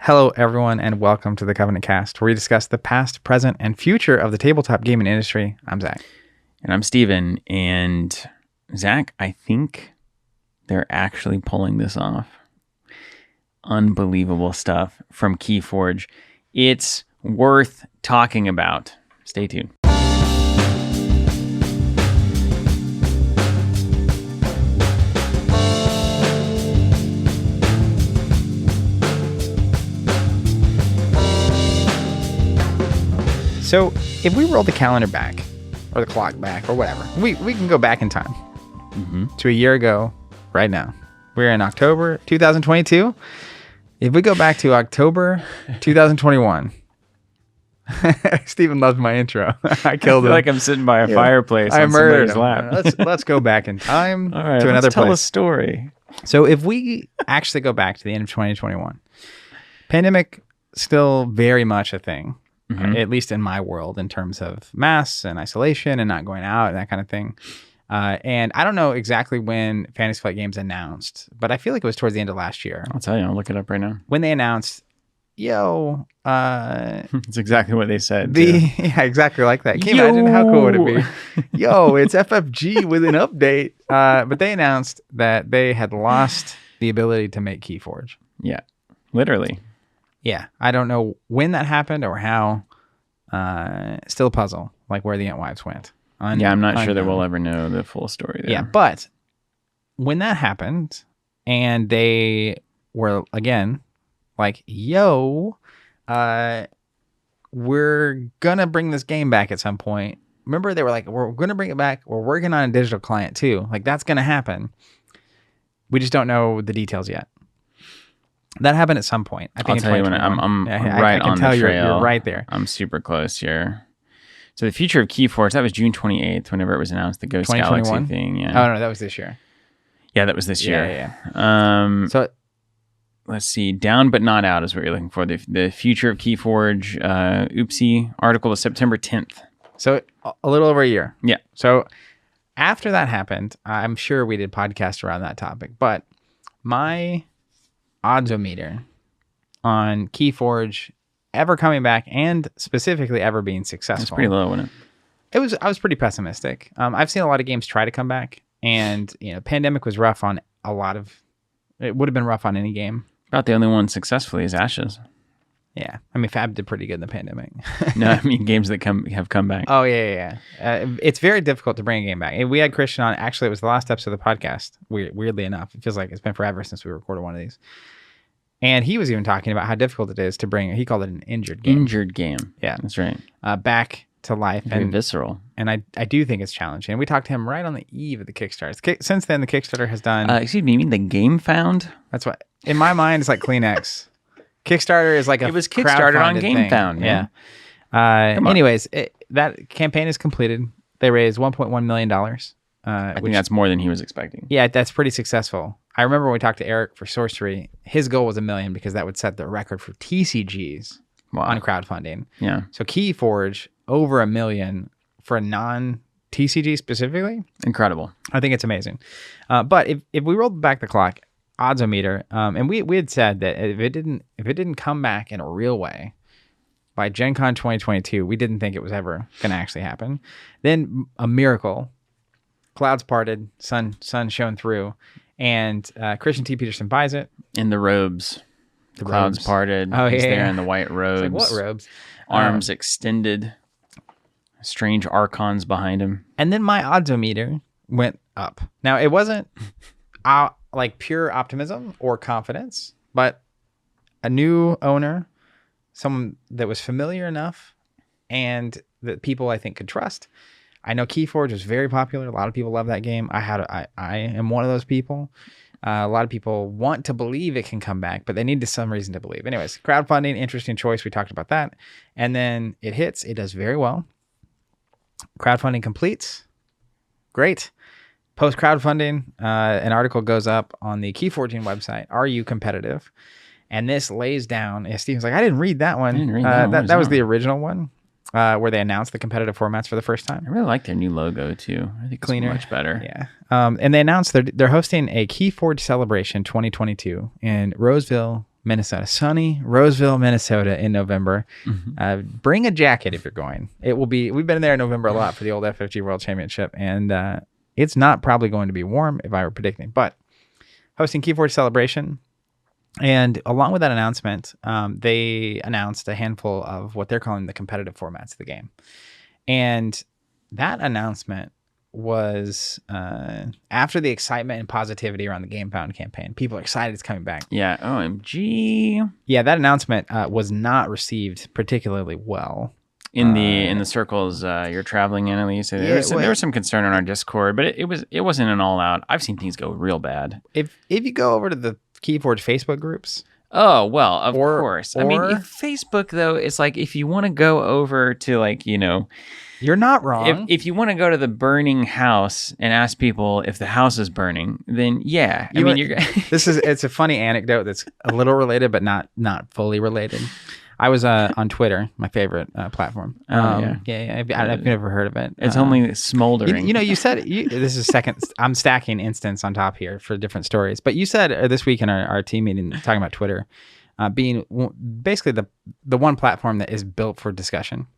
Hello, everyone, and welcome to the Covenant Cast, where we discuss the past, present, and future of the tabletop gaming industry. I'm Zach. And I'm Steven. And Zach, I think they're actually pulling this off. Unbelievable stuff from KeyForge. It's worth talking about. Stay tuned. So if we roll the calendar back, or the clock back, or whatever, we can go back in time to a year ago right now. We're in October 2022. If we go back to October 2021, Steven loves my intro. I killed him. Like I'm sitting by a fireplace on somebody's lap. Let's go back in time All right, to another let's tell place. a story. So if we actually go back to the end of 2021, pandemic still very much a thing. At least in my world, in terms of masks and isolation and not going out and that kind of thing. And I don't know exactly when Fantasy Flight Games announced, but I feel like it was towards the end of last year. I'll tell you. I'll look it up right now. When they announced, It's exactly what they said. yeah, exactly like that. Can you imagine how cool would it be? It's FFG with an update. But they announced that they had lost the ability to make KeyForge. Yeah, literally. Yeah, I don't know when that happened or how. Still a puzzle, like where the Entwives went. I'm not sure that we'll ever know the full story there. Yeah, but when that happened, and they were, again, like, we're going to bring this game back at some point. Remember, they were like, we're going to bring it back. We're working on a digital client, too. Like, that's going to happen. We just don't know the details yet. That happened at some point. I think I'll tell you when I'm right on the trail. You're right there. I'm super close here. So the future of KeyForge, that was June 28th, whenever it was announced, the Ghost Galaxy thing. Yeah. Oh, no, that was this year. Yeah, that was this year. Yeah. So let's see. Down but not out is what you're looking for. The future of KeyForge, oopsie, article was September 10th. So a little over a year. Yeah. So after that happened, I'm sure we did podcasts around that topic, but my oddsometer on KeyForge ever coming back and specifically ever being successful. It's pretty low, wasn't it? I was pretty pessimistic. I've seen a lot of games try to come back, and pandemic was rough on a lot of. It would have been rough on any game. About the only one successfully is Ashes. Yeah, I mean Fab did pretty good in the pandemic. No, I mean games that have come back. Oh yeah. It's very difficult to bring a game back. We had Christian on. Actually, it was the last episode of the podcast. Weirdly enough, it feels like it's been forever since we recorded one of these. And he was even talking about how difficult it is to bring. He called it an injured game. Injured game. Yeah, that's right. Back to life. Very visceral. And I do think it's challenging. And we talked to him right on the eve of the Kickstarter. Since then, the Kickstarter has done. Excuse me, you mean the Game Found? That's what in my mind it's like Kleenex. Kickstarter is like it was Kickstarted on Game Found. Yeah. Anyways, that campaign is completed. They raised $1.1 million. I think that's more than he was expecting. Yeah, that's pretty successful. I remember when we talked to Eric for Sorcery, his goal was $1 million because that would set the record for TCGs on crowdfunding. Yeah. So KeyForge over $1 million for a non-TCG specifically. Incredible. I think it's amazing. But if we rolled back the clock, oddsometer, and we had said that if it didn't come back in a real way by Gen Con 2022, we didn't think it was ever going to actually happen. Then a miracle. Clouds parted, sun shone through, and Christian T. Peterson buys it. In the robes. The clouds parted. Oh, He's yeah. there in the white robes. It's like, what robes? Arms extended. Strange Archons behind him. And then my oddsometer went up. Now, it wasn't like pure optimism or confidence, but a new owner, someone that was familiar enough and that people I think could trust. I know KeyForge was very popular. A lot of people love that game. I am one of those people. A lot of people want to believe it can come back, but they need some reason to believe. Anyways, crowdfunding, interesting choice. We talked about that. And then it hits. It does very well. Crowdfunding completes. Great. Post-crowdfunding, an article goes up on the KeyForging website. Are you competitive? And this lays down. Steven's like, I didn't read that one. I didn't read that one. That was the original one. Where they announced the competitive formats for the first time. I really like their new logo too. I think Cleaner. It's much better. Yeah. And they announced they're hosting a KeyForge celebration 2022 in Roseville, Minnesota. Sunny Roseville, Minnesota in November. Bring a jacket if you're going. It will be. We've been there in November a lot for the old FFG World Championship, and it's not probably going to be warm if I were predicting, but hosting KeyForge Celebration. And along with that announcement, they announced a handful of what they're calling the competitive formats of the game. And that announcement was after the excitement and positivity around the GameFound campaign. People are excited it's coming back. Yeah, OMG. Yeah, that announcement was not received particularly well. In the circles you're traveling in, at least. There was some concern on our Discord, but it wasn't an all-out. I've seen things go real bad. If you go over to the KeyForge Facebook groups. Oh, well, of course. I mean, if Facebook, though, it's like if you want to go over to, like, you know... You're not wrong. If you want to go to the burning house and ask people if the house is burning, then yeah. It's a funny anecdote that's a little related, but not fully related. I was on Twitter, my favorite platform. Yeah. I've never heard of it. It's only smoldering. You said this is second. I'm stacking instance on top here for different stories. But you said this week in our team meeting talking about Twitter being basically the one platform that is built for discussion.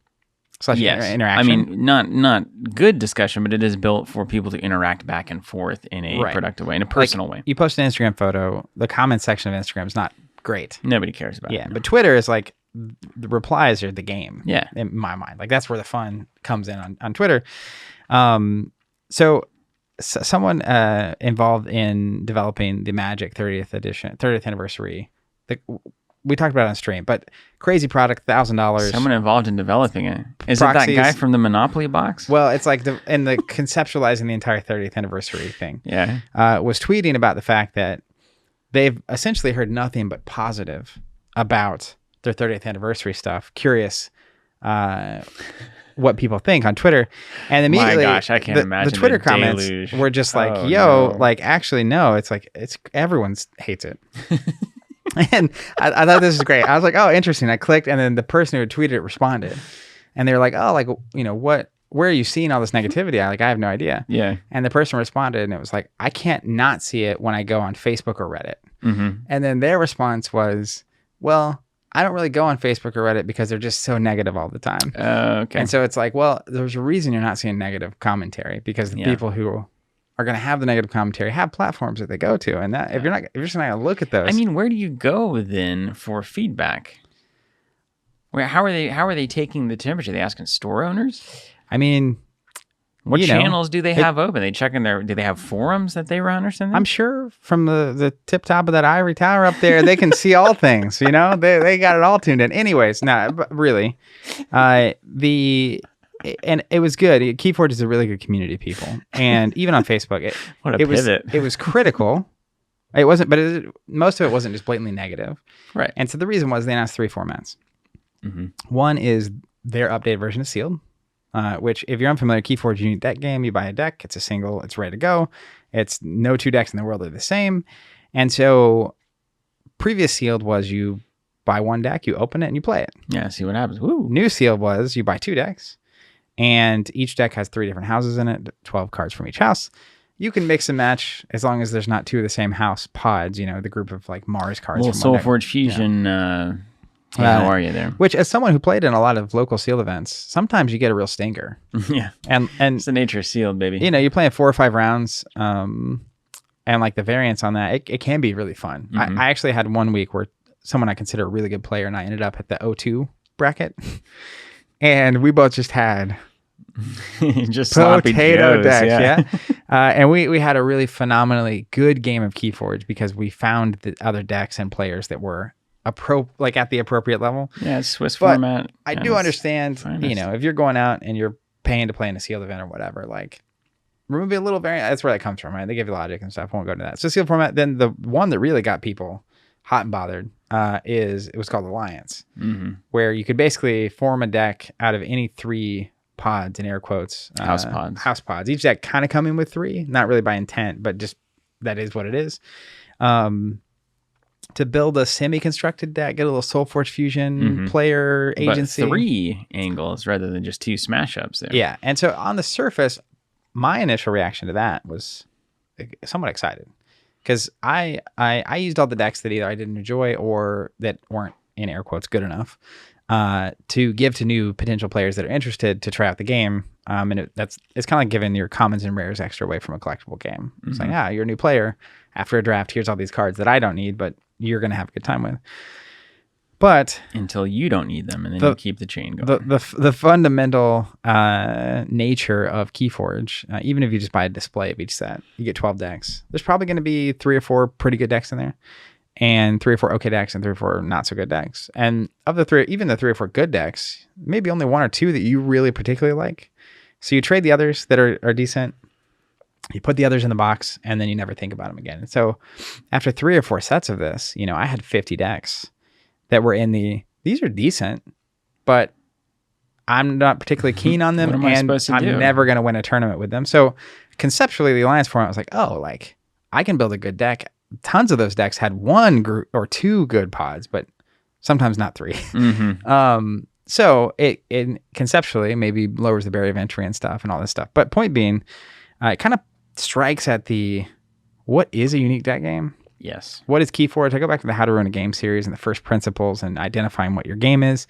Interaction. I mean, not good discussion, but it is built for people to interact back and forth in a productive way, in a personal way. You post an Instagram photo, the comment section of Instagram is not great. Nobody cares about it. Yeah, but Twitter is like the replies are the game. Yeah, in my mind, like that's where the fun comes in on Twitter. So someone involved in developing the Magic 30th anniversary. We talked about it on stream, but crazy product, $1,000. Someone involved in developing it. Is Proxies. It that guy from the Monopoly box? Well, it's like the conceptualizing the entire 30th anniversary thing. Yeah. Was tweeting about the fact that they've essentially heard nothing but positive about their 30th anniversary stuff. Curious what people think on Twitter. And immediately, my gosh, I can't imagine the Twitter comments were just like, actually, no. It's like, everyone hates it. And I thought this was great. I was like, oh, interesting. I clicked, and then the person who had tweeted it responded. And they were like, oh, like, you know, where are you seeing all this negativity? I have no idea. Yeah. And the person responded, and it was like, I can't not see it when I go on Facebook or Reddit. Mm-hmm. And then their response was, well, I don't really go on Facebook or Reddit because they're just so negative all the time. Okay. And so it's like, well, there's a reason you're not seeing negative commentary, because the people who are going to have the negative commentary have platforms that they go to, and that if you're just not going to look at those. I mean, where do you go then for feedback? How are they taking the temperature? Are they asking store owners? I mean, what channels do they have open? They checking do they have forums that they run or something? I'm sure from the tip top of that ivory tower up there, they can see all things. They got it all tuned in. Anyways, but really, and it was good. KeyForge is a really good community of people, and even on Facebook, it was critical. It wasn't, but most of it wasn't just blatantly negative, right? And so the reason was they announced 3 formats. Mm-hmm. One is their updated version of Sealed, which if you're unfamiliar, KeyForge unique deck game. You buy a deck, it's a single, it's ready to go. It's no 2 decks in the world are the same, and so previous Sealed was you buy 1 deck, you open it, and you play it. Yeah, see what happens. Woo. New Sealed was you buy 2 decks. And each deck has 3 different houses in it, 12 cards from each house. You can mix and match as long as there's not 2 of the same house pods, the group of like Mars cards. Little Soulforge Fusion. How are you there? Which, as someone who played in a lot of local Sealed events, sometimes you get a real stinger. Yeah. And it's the nature of Sealed, baby. You're playing 4 or 5 rounds, and like the variance on that, it can be really fun. Mm-hmm. I actually had one week where someone I consider a really good player and I ended up at the 0-2 bracket. And we both just had just sloppy potato Joes, decks, and we had a really phenomenally good game of KeyForge because we found the other decks and players that were at the appropriate level. Yeah, it's Swiss format. I do understand, if you're going out and you're paying to play in a Sealed event or whatever, like remove a little variant. That's where that comes from, right? They give you logic and stuff. I won't go into that. So Sealed format. Then the one that really got people hot and bothered it was called Alliance, mm-hmm. where you could basically form a deck out of any 3 pods, in air quotes. House pods. Each deck kind of coming with 3, not really by intent, but just that is what it is. To build a semi-constructed deck, get a little Soulforge Fusion mm-hmm. player agency. But 3 angles rather than just 2 smash ups there. Yeah, and so on the surface, my initial reaction to that was somewhat excited. because I used all the decks that either I didn't enjoy or that weren't, in air quotes, good enough to give to new potential players that are interested to try out the game. And it's kind of like giving your commons and rares extra away from a collectible game. It's like, you're a new player. After a draft, here's all these cards that I don't need, but you're going to have a good time with. But until you don't need them, and then you keep the chain going. The fundamental nature of KeyForge, even if you just buy a display of each set, you get 12 decks. There's probably going to be 3 or 4 pretty good decks in there, and 3 or 4 okay decks, and 3 or 4 not so good decks. And of the 3, even the 3 or 4 good decks, maybe only 1 or 2 that you really particularly like. So you trade the others that are decent. You put the others in the box, and then you never think about them again. And so after 3 or 4 sets of this, I had 50 decks that were in these are decent, but I'm not particularly keen on them, and I'm never going to win a tournament with them. So conceptually, the Alliance format was like, I can build a good deck. Tons of those decks had 1 group or 2 good pods, but sometimes not 3. So it conceptually maybe lowers the barrier of entry and stuff and all this stuff. But point being, it kind of strikes at what is a unique deck game? Yes. What is KeyForge? I go back to the How to Run a Game series and the first principles and identifying what your game is.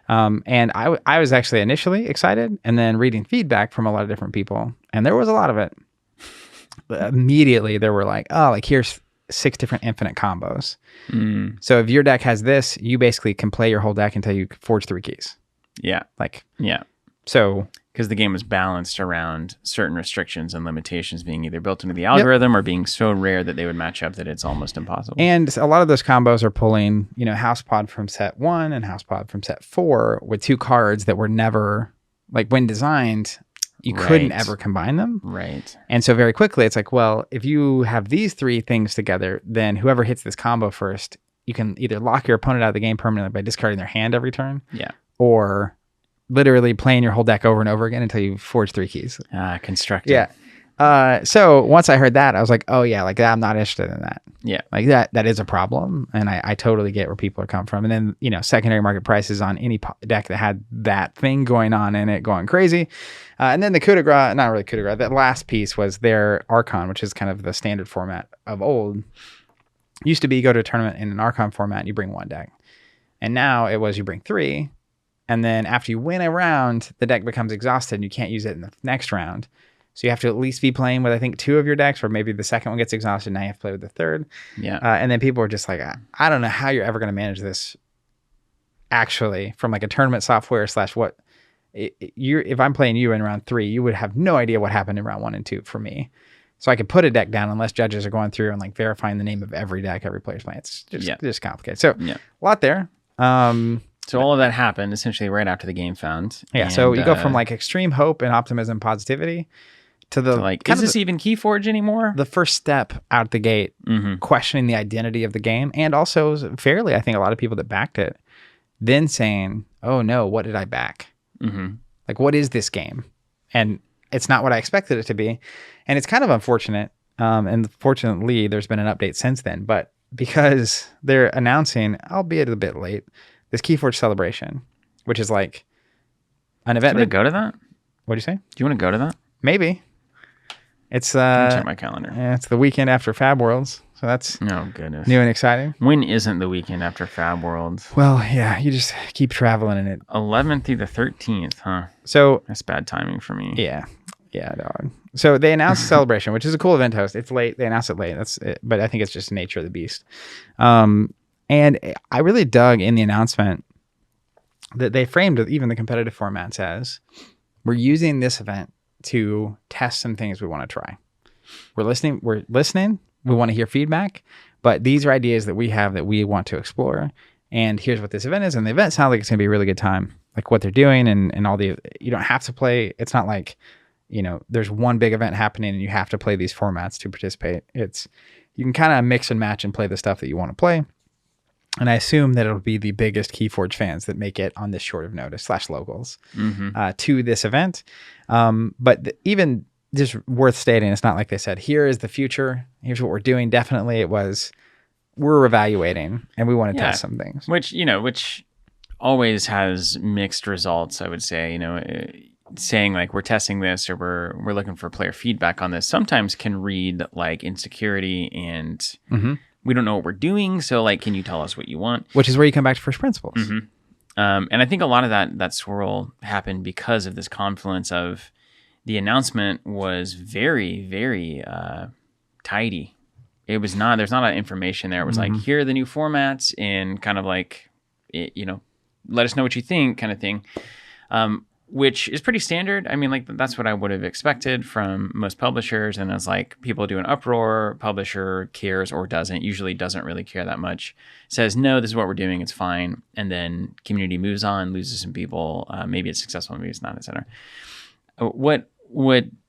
And I was actually initially excited, and then reading feedback from a lot of different people, and there was a lot of it. Immediately, there were here's 6 different infinite combos. So if your deck has this, you basically can play your whole deck until you forge 3 keys. Yeah. So because the game was balanced around certain restrictions and limitations being either built into the algorithm or being so rare that they would match up that it's almost impossible. And a lot of those combos are pulling, House Pod from set 1 and House Pod from set 4 with 2 cards that were never, when designed, you couldn't ever combine them. Right. And so very quickly, it's like, well, if you have these 3 things together, then whoever hits this combo first, you can either lock your opponent out of the game permanently by discarding their hand every turn. Yeah. Or literally playing your whole deck over and over again until you forge 3 keys. Constructive. Yeah. So once I heard that, I was like, I'm not interested in that. Yeah. That is a problem. And I totally get where people are coming from. And then, secondary market prices on any deck that had that thing going on in it going crazy. And then the coup de grace, not really coup de grace, that last piece was their Archon, which is kind of the standard format of old. Used to be you go to a tournament in an Archon format and you bring 1 deck. And now it was you bring 3. And then after you win a round, the deck becomes exhausted and you can't use it in the next round. So you have to at least be playing with, I think, 2 of your decks, or maybe the second one gets exhausted. Now you have to play with the third. Yeah. And then people are just like, I don't know how you're ever going to manage this actually from a tournament software / what. If I'm playing you in round 3, you would have no idea what happened in round 1 and 2 for me. So I could put a deck down unless judges are going through and verifying the name of every deck every player's playing. It's just complicated. So a lot there. So all of that happened essentially right after the game found. Yeah. So you go from extreme hope and optimism, positivity to is this even KeyForge anymore? The first step out the gate, questioning the identity of the game, and also fairly, I think a lot of people that backed it, then saying, "Oh no, what did I back? What is this game?" And it's not what I expected it to be, and it's kind of unfortunate. And fortunately, there's been an update since then, but because they're announcing, albeit a bit late, this KeyForge celebration, which is an event. Do you want to go to that? What'd you say? Do you want to go to that? Maybe. It's check my calendar. Yeah, it's the weekend after Fab Worlds, so that's goodness, new and exciting. When isn't the weekend after Fab Worlds? Well, yeah, you just keep traveling in it. 11th through the 13th, huh? So that's bad timing for me. Yeah, dog. So they announced Celebration, which is a cool event host. It's late. They announced it late. That's it, but I think it's just the nature of the beast. And I really dug in the announcement that they framed even the competitive formats as, we're using this event to test some things we want to try. We're listening. We want to hear feedback, but these are ideas that we have that we want to explore. And here's what this event is. And the event sounds like it's going to be a really good time. What they're doing and all you don't have to play. It's not there's one big event happening and you have to play these formats to participate. You can kind of mix and match and play the stuff that you want to play. And I assume that it'll be the biggest KeyForge fans that make it on this short of notice / locals to this event. But even just worth stating, it's not like they said, here is the future. Here's what we're doing. Definitely it was, we're evaluating and we want to test some things. Which always has mixed results, I would say. saying like we're testing this or we're looking for player feedback on this sometimes can read like insecurity and we don't know what we're doing. So like, can you tell us what you want? Which is where you come back to first principles. And I think a lot of that swirl happened because of this confluence of the announcement was very, very tidy. It was not, there's not a lot of information there. It was like, here are the new formats and kind of like, let us know what you think kind of thing. Which is pretty standard. I mean, like that's what I would have expected from most publishers. And it's like people do an uproar, publisher cares or doesn't, usually doesn't really care that much. Says, no, this is what we're doing. It's fine. And then community moves on, loses some people. Maybe it's successful, maybe it's not, etc. What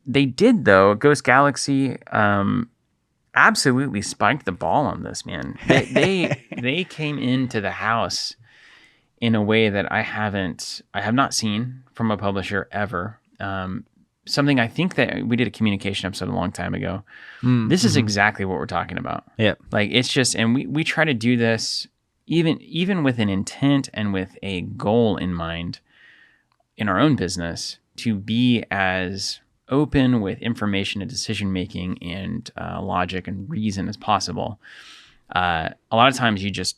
they did though, Ghost Galaxy, absolutely spiked the ball on this, man. They came into the house in a way that I have not seen from a publisher ever. Something I think that we did a communication episode a long time ago. This is exactly what we're talking about. Yeah. Like it's just, and we try to do this even with an intent and with a goal in mind in our own business to be as open with information and decision making and logic and reason as possible. A lot of times you just,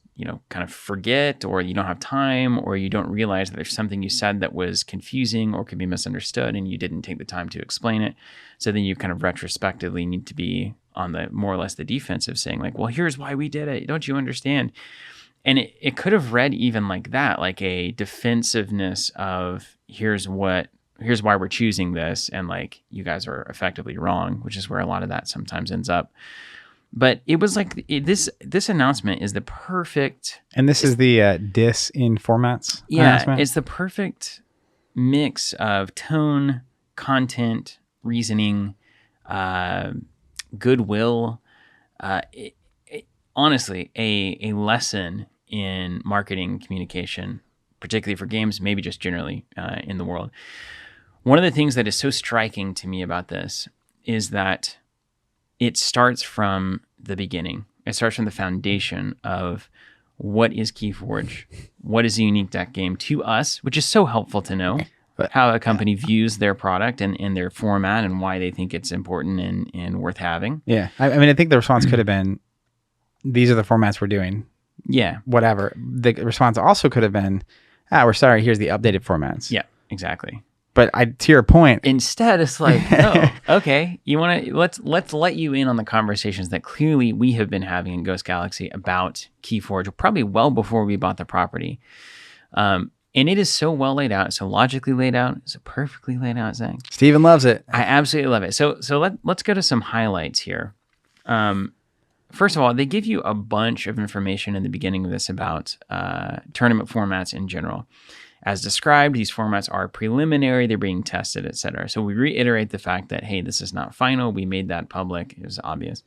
kind of forget or you don't have time or you don't realize that there's something you said that was confusing or could be misunderstood and you didn't take the time to explain it. So then you kind of retrospectively need to be on the more or less the defensive saying like, well, here's why we did it. Don't you understand? And it could have read even like that, like a defensiveness of here's why we're choosing this. And like, you guys are effectively wrong, which is where a lot of that sometimes ends up. But it was like this announcement is the perfect... And this is the dis in formats announcement? It's the perfect mix of tone, content, reasoning, goodwill. Honestly, a lesson in marketing communication, particularly for games, maybe just generally in the world. One of the things that is so striking to me about this is that it starts from the beginning. It starts from the foundation of what is KeyForge, what is a unique deck game to us, which is so helpful to know how a company views their product and their format and why they think it's important and worth having. Yeah. I mean, I think the response could have been, these are the formats we're doing. Yeah. Whatever. The response also could have been, we're sorry, here's the updated formats. Yeah, exactly. But to your point, instead it's like, oh, okay, you want to let's let you in on the conversations that clearly we have been having in Ghost Galaxy about KeyForge, probably well before we bought the property. And it is so well laid out, so logically laid out, so perfectly laid out, Zach. Steven loves it. I absolutely love it. So let's go to some highlights here. First of all, they give you a bunch of information in the beginning of this about tournament formats in general. As described, these formats are preliminary, they're being tested, etc. So we reiterate the fact that, hey, this is not final. We made that public. It was obvious.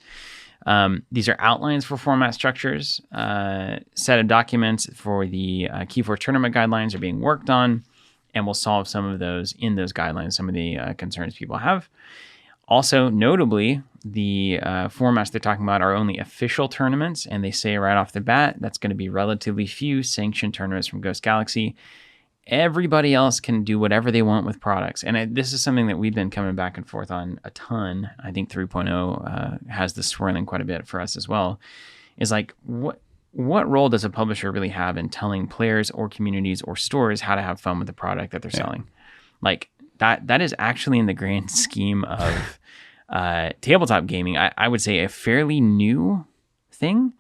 These are outlines for format structures. Set of documents for the KeyForge tournament guidelines are being worked on, and we'll solve some of those in those guidelines, some of the concerns people have. Also, notably, the formats they're talking about are only official tournaments, and they say right off the bat that's going to be relatively few sanctioned tournaments from Ghost Galaxy. Everybody else can do whatever they want with products. And this is something that we've been coming back and forth on a ton. I think 3.0 has this swirling quite a bit for us as well. Is like, what role does a publisher really have in telling players or communities or stores how to have fun with the product that they're selling? Like, that is actually in the grand scheme of tabletop gaming, I would say a fairly new thing.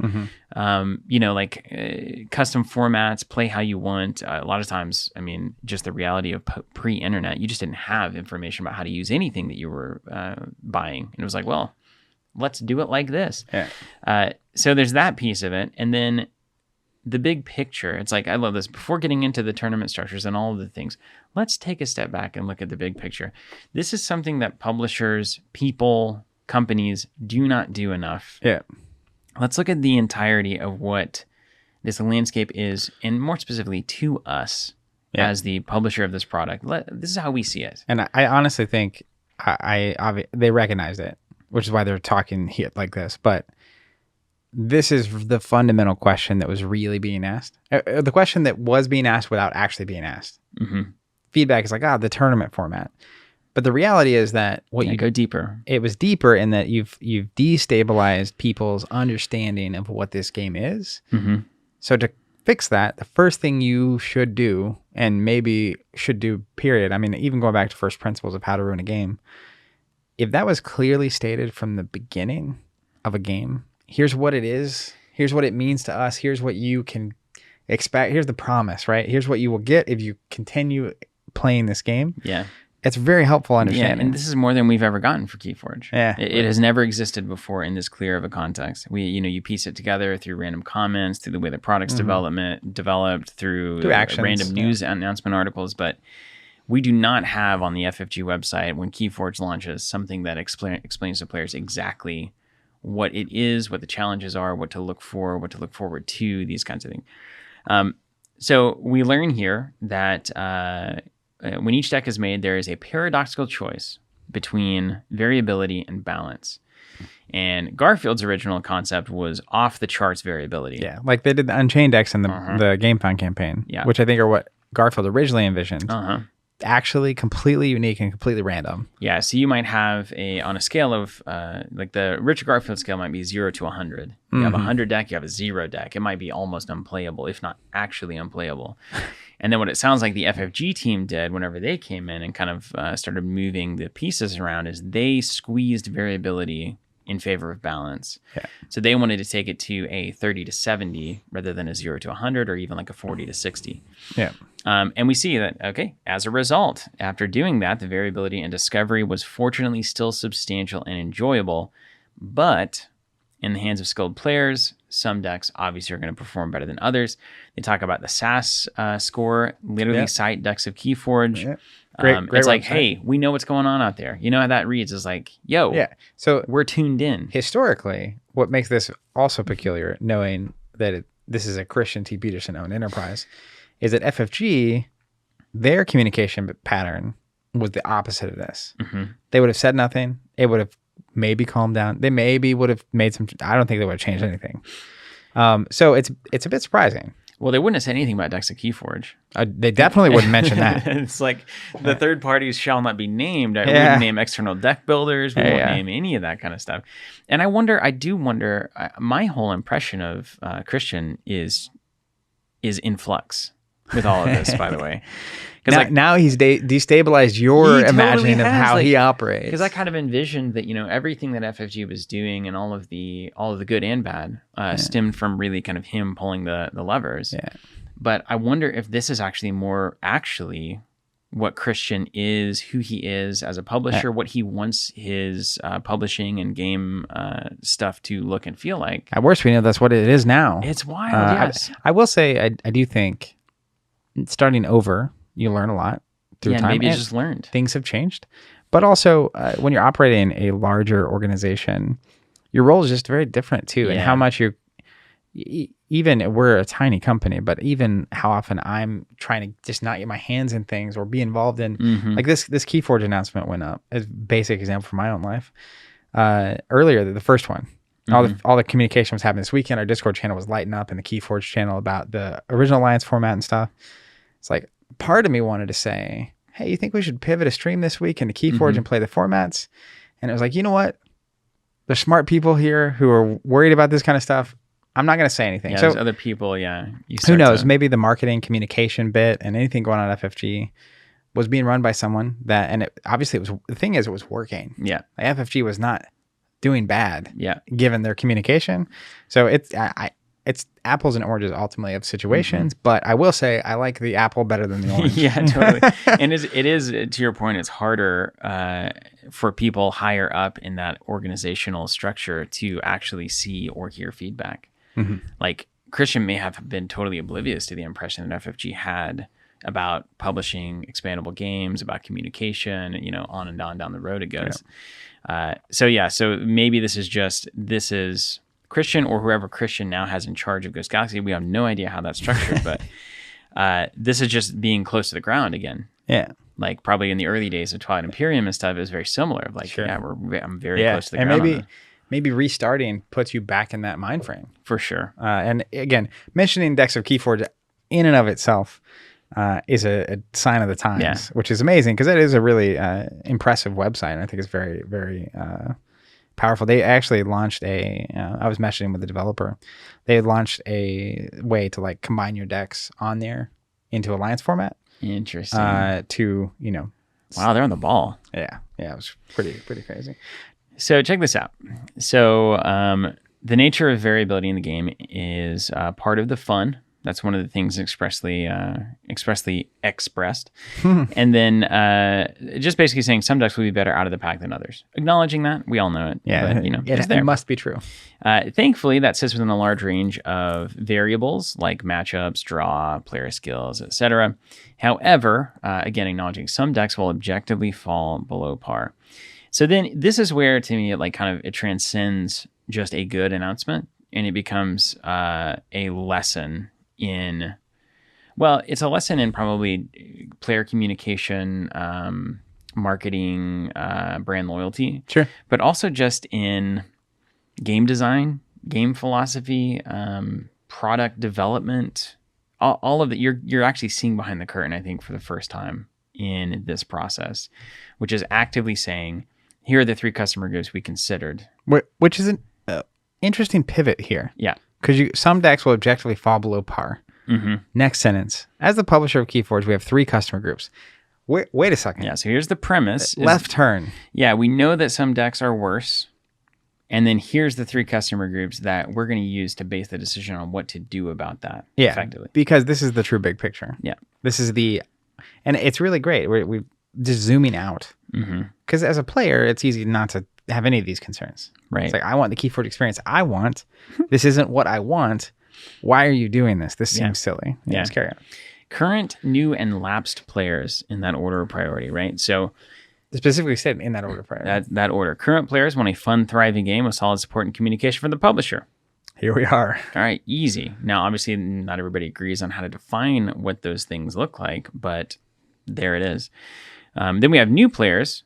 Custom formats, play how you want. A lot of times, I mean, just the reality of pre-internet, you just didn't have information about how to use anything that you were buying. And it was like, well, let's do it like this. Yeah. So there's that piece of it. And then the big picture, it's like, I love this. Before getting into the tournament structures and all of the things, let's take a step back and look at the big picture. This is something that publishers, people, companies do not do enough. Yeah. Let's look at the entirety of what this landscape is, and more specifically to us as the publisher of this product. This is how we see it. And I honestly think they recognize it, which is why they're talking here like this. But this is the fundamental question that was really being asked. The question that was being asked without actually being asked. feedback is like, the tournament format. But the reality is that you go deeper. It was deeper in that you've destabilized people's understanding of what this game is. Mm-hmm. So to fix that, the first thing you should do, and maybe should do, period. I mean, even going back to first principles of how to ruin a game, if that was clearly stated from the beginning of a game, here's what it is, here's what it means to us, here's what you can expect, here's the promise, right? Here's what you will get if you continue playing this game. Yeah. It's very helpful understanding. Yeah, and this is more than we've ever gotten for KeyForge. Yeah. It has never existed before in this clear of a context. You piece it together through random comments, through the way the product's developed, through actions, random news announcement articles, but we do not have on the FFG website, when KeyForge launches, something that explains to players exactly what it is, what the challenges are, what to look for, what to look forward to, these kinds of things. So we learn here that when each deck is made, there is a paradoxical choice between variability and balance. And Garfield's original concept was off the charts variability. Yeah, like they did the Unchained decks in the GameFound campaign, which I think are what Garfield originally envisioned. Actually completely unique and completely random. Yeah, so you might have on a scale of, like the Richard Garfield scale might be 0 to 100. You have a 100 deck, you have a 0 deck. It might be almost unplayable, if not actually unplayable. And then what it sounds like the FFG team did whenever they came in and kind of started moving the pieces around is they squeezed variability in favor of balance. Yeah. So they wanted to take it to a 30 to 70 rather than a 0 to 100 or even like a 40 to 60. Yeah. And we see that, as a result, after doing that, the variability and discovery was fortunately still substantial and enjoyable, but in the hands of skilled players, some decks obviously are going to perform better than others. They talk about the SAS score, literally cite decks of KeyForge. Yeah. Great it's like, hey, we know what's going on out there. You know how that reads? It's like, so we're tuned in. Historically, what makes this also peculiar, knowing that this is a Christian T. Peterson-owned enterprise, is that FFG, their communication pattern was the opposite of this. They would have said nothing. It would have maybe calmed down. They maybe would have made some. I don't think they would have changed anything. So it's a bit surprising. Well, they wouldn't have said anything about decks of KeyForge. They definitely wouldn't mention that. It's like the third parties shall not be named. We wouldn't name external deck builders. We won't name any of that kind of stuff. And I do wonder, my whole impression of Christian is in flux with all of this, by the way. Now he's destabilized your imagining of how he operates. Because I kind of envisioned that everything that FFG was doing and all of the good and bad stemmed from really kind of him pulling the levers. Yeah. But I wonder if this is actually more what Christian is, who he is as a publisher, what he wants his publishing and game stuff to look and feel like. At worst, we know that's what it is now. It's wild. Yes, I will say I do think starting over, you learn a lot through time. Maybe you just learned. Things have changed. But also, when you're operating a larger organization, your role is just very different too. And how much even we're a tiny company, but even how often I'm trying to just not get my hands in things or be involved in, like this KeyForge announcement went up as a basic example from my own life. Earlier, the first one, all the communication was happening this weekend. Our Discord channel was lighting up, and the KeyForge channel about the original Alliance format and stuff. It's like, part of me wanted to say, hey, you think we should pivot a stream this week into KeyForge and play the formats? And it was like, you know what? There's smart people here who are worried about this kind of stuff. I'm not going to say anything. Yeah, so there's other people, who knows? Maybe the marketing communication bit and anything going on at FFG was being run by someone that, and obviously the thing is, it was working. Yeah. Like FFG was not doing bad. Yeah. Given their communication. So it's apples and oranges ultimately of situations, but I will say I like the apple better than the orange. Yeah, totally. And it is, to your point, it's harder for people higher up in that organizational structure to actually see or hear feedback. Like Christian may have been totally oblivious to the impression that FFG had about publishing expandable games, about communication, on and on down the road it goes. Yeah. So maybe this is Christian or whoever Christian now has in charge of Ghost Galaxy. We have no idea how that's structured, but this is just being close to the ground again. Yeah. Like probably in the early days of Twilight Imperium and stuff, it was very similar. Like, I'm very close to the ground. And maybe restarting puts you back in that mind frame. For sure. And again, mentioning decks of KeyForge in and of itself, is a sign of the times, Yeah. which is amazing because it is a really impressive website. And I think it's very, very powerful. They actually launched I was messaging with the developer. They launched a way to like combine your decks on there into Alliance format. Interesting. Wow, they're on the ball. Yeah, it was pretty crazy. So check this out. So the nature of variability in the game is part of the fun. That's one of the things expressly expressed. And then just basically saying some decks will be better out of the pack than others. Acknowledging that, we all know it. Yeah, but, it must be true. Thankfully, that sits within a large range of variables like matchups, draw, player skills, etc. However, again, acknowledging some decks will objectively fall below par. So then this is where, to me, it transcends just a good announcement, and it becomes a lesson it's a lesson in probably player communication, marketing, brand loyalty. Sure. But also just in game design, game philosophy, product development, all of that. You're actually seeing behind the curtain, I think, for the first time in this process, which is actively saying, here are the 3 customer groups we considered. Which is an interesting pivot here. Yeah. Because some decks will objectively fall below par. Mm-hmm. Next sentence. As the publisher of KeyForge, we have 3 customer groups. Wait a second. Yeah, so here's the premise. Left turn. Yeah, we know that some decks are worse. And then here's the 3 customer groups that we're going to use to base the decision on what to do about that effectively. Because this is the true big picture. Yeah. This is and it's really great. We're just zooming out. Because as a player, it's easy not to have any of these concerns. Right. It's like, I want the KeyForge experience I want. This isn't what I want. Why are you doing this? This seems silly. Yeah. Let's carry on. Current, new, and lapsed players in that order of priority, right? So specifically said in that order of priority. That order. Current players want a fun, thriving game with solid support and communication from the publisher. Here we are. All right, easy. Now, obviously, not everybody agrees on how to define what those things look like, but there it is. Then we have new players.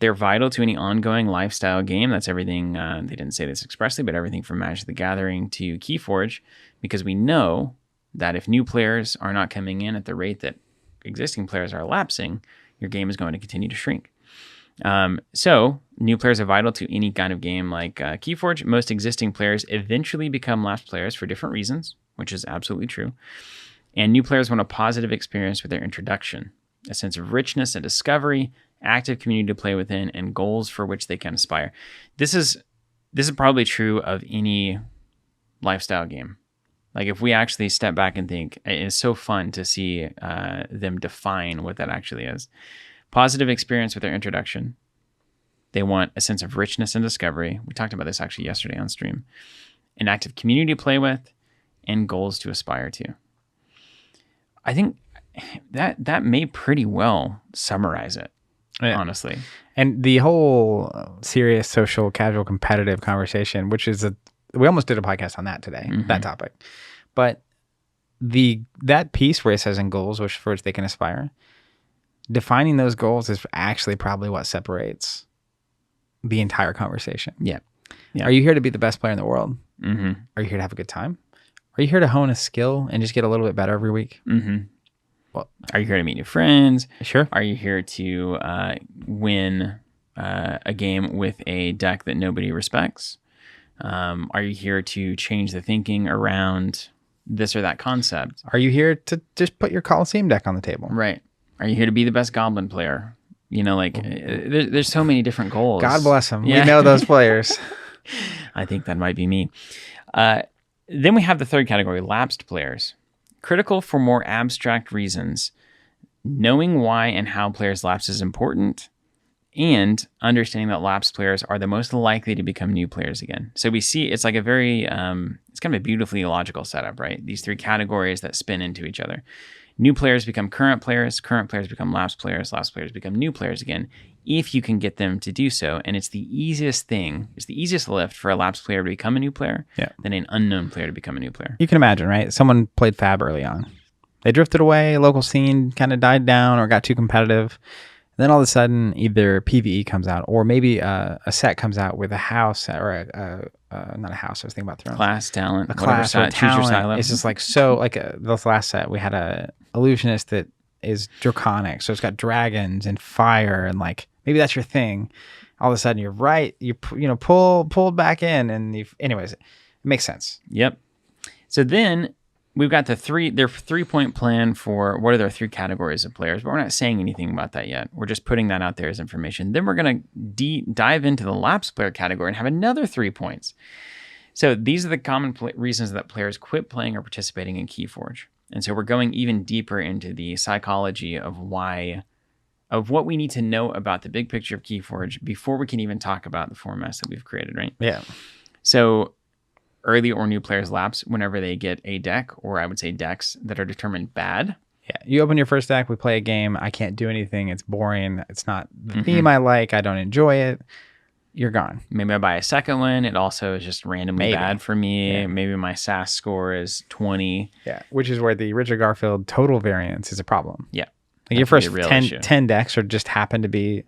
They're vital to any ongoing lifestyle game. That's everything, they didn't say this expressly, but everything from Magic the Gathering to KeyForge, because we know that if new players are not coming in at the rate that existing players are lapsing, your game is going to continue to shrink. So new players are vital to any kind of game like KeyForge. Most existing players eventually become lapsed players for different reasons, which is absolutely true. And new players want a positive experience with their introduction, a sense of richness and discovery, active community to play within, and goals for which they can aspire. This is probably true of any lifestyle game. Like if we actually step back and think, it's so fun to see them define what that actually is. Positive experience with their introduction. They want a sense of richness and discovery. We talked about this actually yesterday on stream. An active community to play with, and goals to aspire to. I think that may pretty well summarize it, honestly. And the whole serious, social, casual, competitive conversation, which is we almost did a podcast on that today, that topic. But that piece where it says in goals, for which they can aspire, defining those goals is actually probably what separates the entire conversation. Yeah. Are you here to be the best player in the world? Mm-hmm. Are you here to have a good time? Are you here to hone a skill and just get a little bit better every week? Mm-hmm. Well, are you here to meet new friends? Sure. Are you here to win a game with a deck that nobody respects? Are you here to change the thinking around this or that concept? Are you here to just put your Coliseum deck on the table? Right. Are you here to be the best Goblin player? You know, like there's so many different goals. God bless them. Yeah. We know those players. I think that might be me. Then we have the third category, lapsed players. Critical for more abstract reasons. Knowing why and how players lapse is important, and understanding that lapsed players are the most likely to become new players again. So we see it's like a very, it's kind of a beautifully logical setup, right? These 3 categories that spin into each other. New players become current players become lapsed players become new players again, if you can get them to do so. And it's the easiest lift for a lapsed player to become a new player than an unknown player to become a new player. You can imagine, right? Someone played Fab early on. They drifted away, local scene kind of died down or got too competitive. And then all of a sudden, either PvE comes out or maybe a set comes out with a house or not a house. I was thinking about Thrones. Class, talent, a class or a choose your talent. silo. It's just like this last set we had a illusionist that is draconic. So it's got dragons and fire and like maybe that's your thing. All of a sudden you're right. You pulled back in and anyways, it makes sense. Yep. So then we've got their 3-point plan for what are their 3 categories of players, but we're not saying anything about that yet. We're just putting that out there as information. Then we're going to dive into the lapsed player category and have another 3 points. So these are the common reasons that players quit playing or participating in KeyForge. And so we're going even deeper into the psychology of what we need to know about the big picture of KeyForge before we can even talk about the formats that we've created, right? Yeah. So early or new players lapse whenever they get a deck, or I would say decks that are determined bad. Yeah. You open your first deck, we play a game. I can't do anything. It's boring. It's not the theme I like. I don't enjoy it. You're gone. Maybe I buy a second one. It also is just randomly bad for me. Yeah. Maybe my SAS score is 20. Yeah. Which is where the Richard Garfield total variance is a problem. Yeah. Like your first 10 decks are just happen to be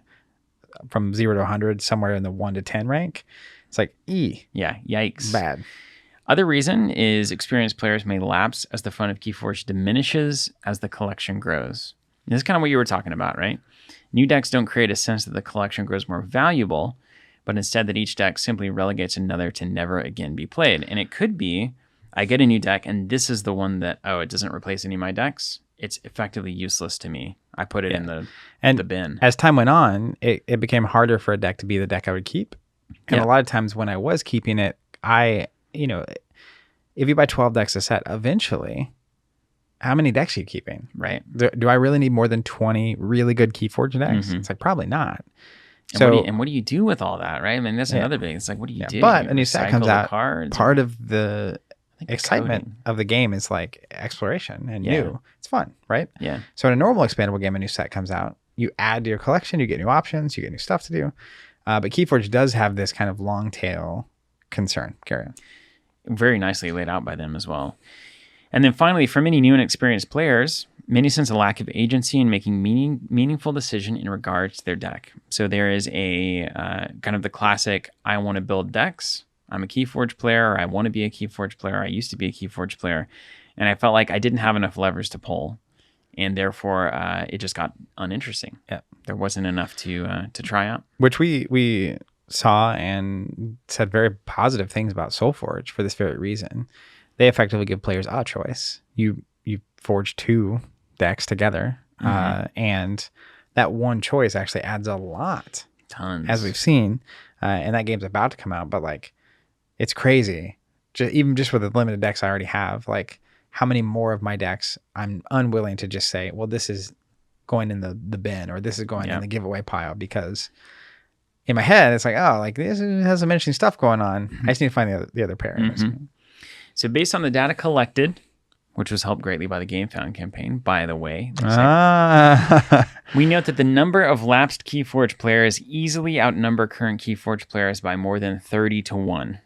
from 0 to 100, somewhere in the 1 to 10 rank. It's like, yeah, yikes. Bad. Other reason is experienced players may lapse as the fun of KeyForge diminishes as the collection grows. And this is kind of what you were talking about, right? New decks don't create a sense that the collection grows more valuable, but instead that each deck simply relegates another to never again be played. And it could be, I get a new deck, and this is the one that, it doesn't replace any of my decks. It's effectively useless to me. I put it in the bin. As time went on, it became harder for a deck to be the deck I would keep. And a lot of times when I was keeping it, if you buy 12 decks a set, eventually, how many decks are you keeping? Right. Do I really need more than 20 really good KeyForge decks? Mm-hmm. It's like, probably not. And what do you do with all that, right? I mean, that's another big. It's like, what do you do? But a new set comes out. Part of the excitement of the game is like exploration and new. It's fun, right? Yeah. So in a normal expandable game, a new set comes out. You add to your collection. You get new options. You get new stuff to do. But KeyForge does have this kind of long tail concern. Carry on. Very nicely laid out by them as well. And then finally, for many new and experienced players, many sense a lack of agency in making meaningful decision in regards to their deck. So there is a kind of the classic, I want to build decks. I'm a KeyForge player, or I want to be a KeyForge player. I used to be a KeyForge player. And I felt like I didn't have enough levers to pull. And therefore, it just got uninteresting. Yeah. There wasn't enough to try out. Which we saw and said very positive things about SoulForge for this very reason. They effectively give players a choice. You forge 2 decks together, and that one choice actually adds a lot. Tons. As we've seen, and that game's about to come out, but like, it's crazy. Even just with the limited decks I already have, like how many more of my decks I'm unwilling to just say, well, this is going in the bin, or this is going in the giveaway pile, because in my head, it's like, this has some interesting stuff going on. I just need to find the other pair. Mm-hmm. So based on the data collected, which was helped greatly by the GameFound campaign, by the way, we note that the number of lapsed KeyForge players easily outnumber current KeyForge players by more than 30 to 1.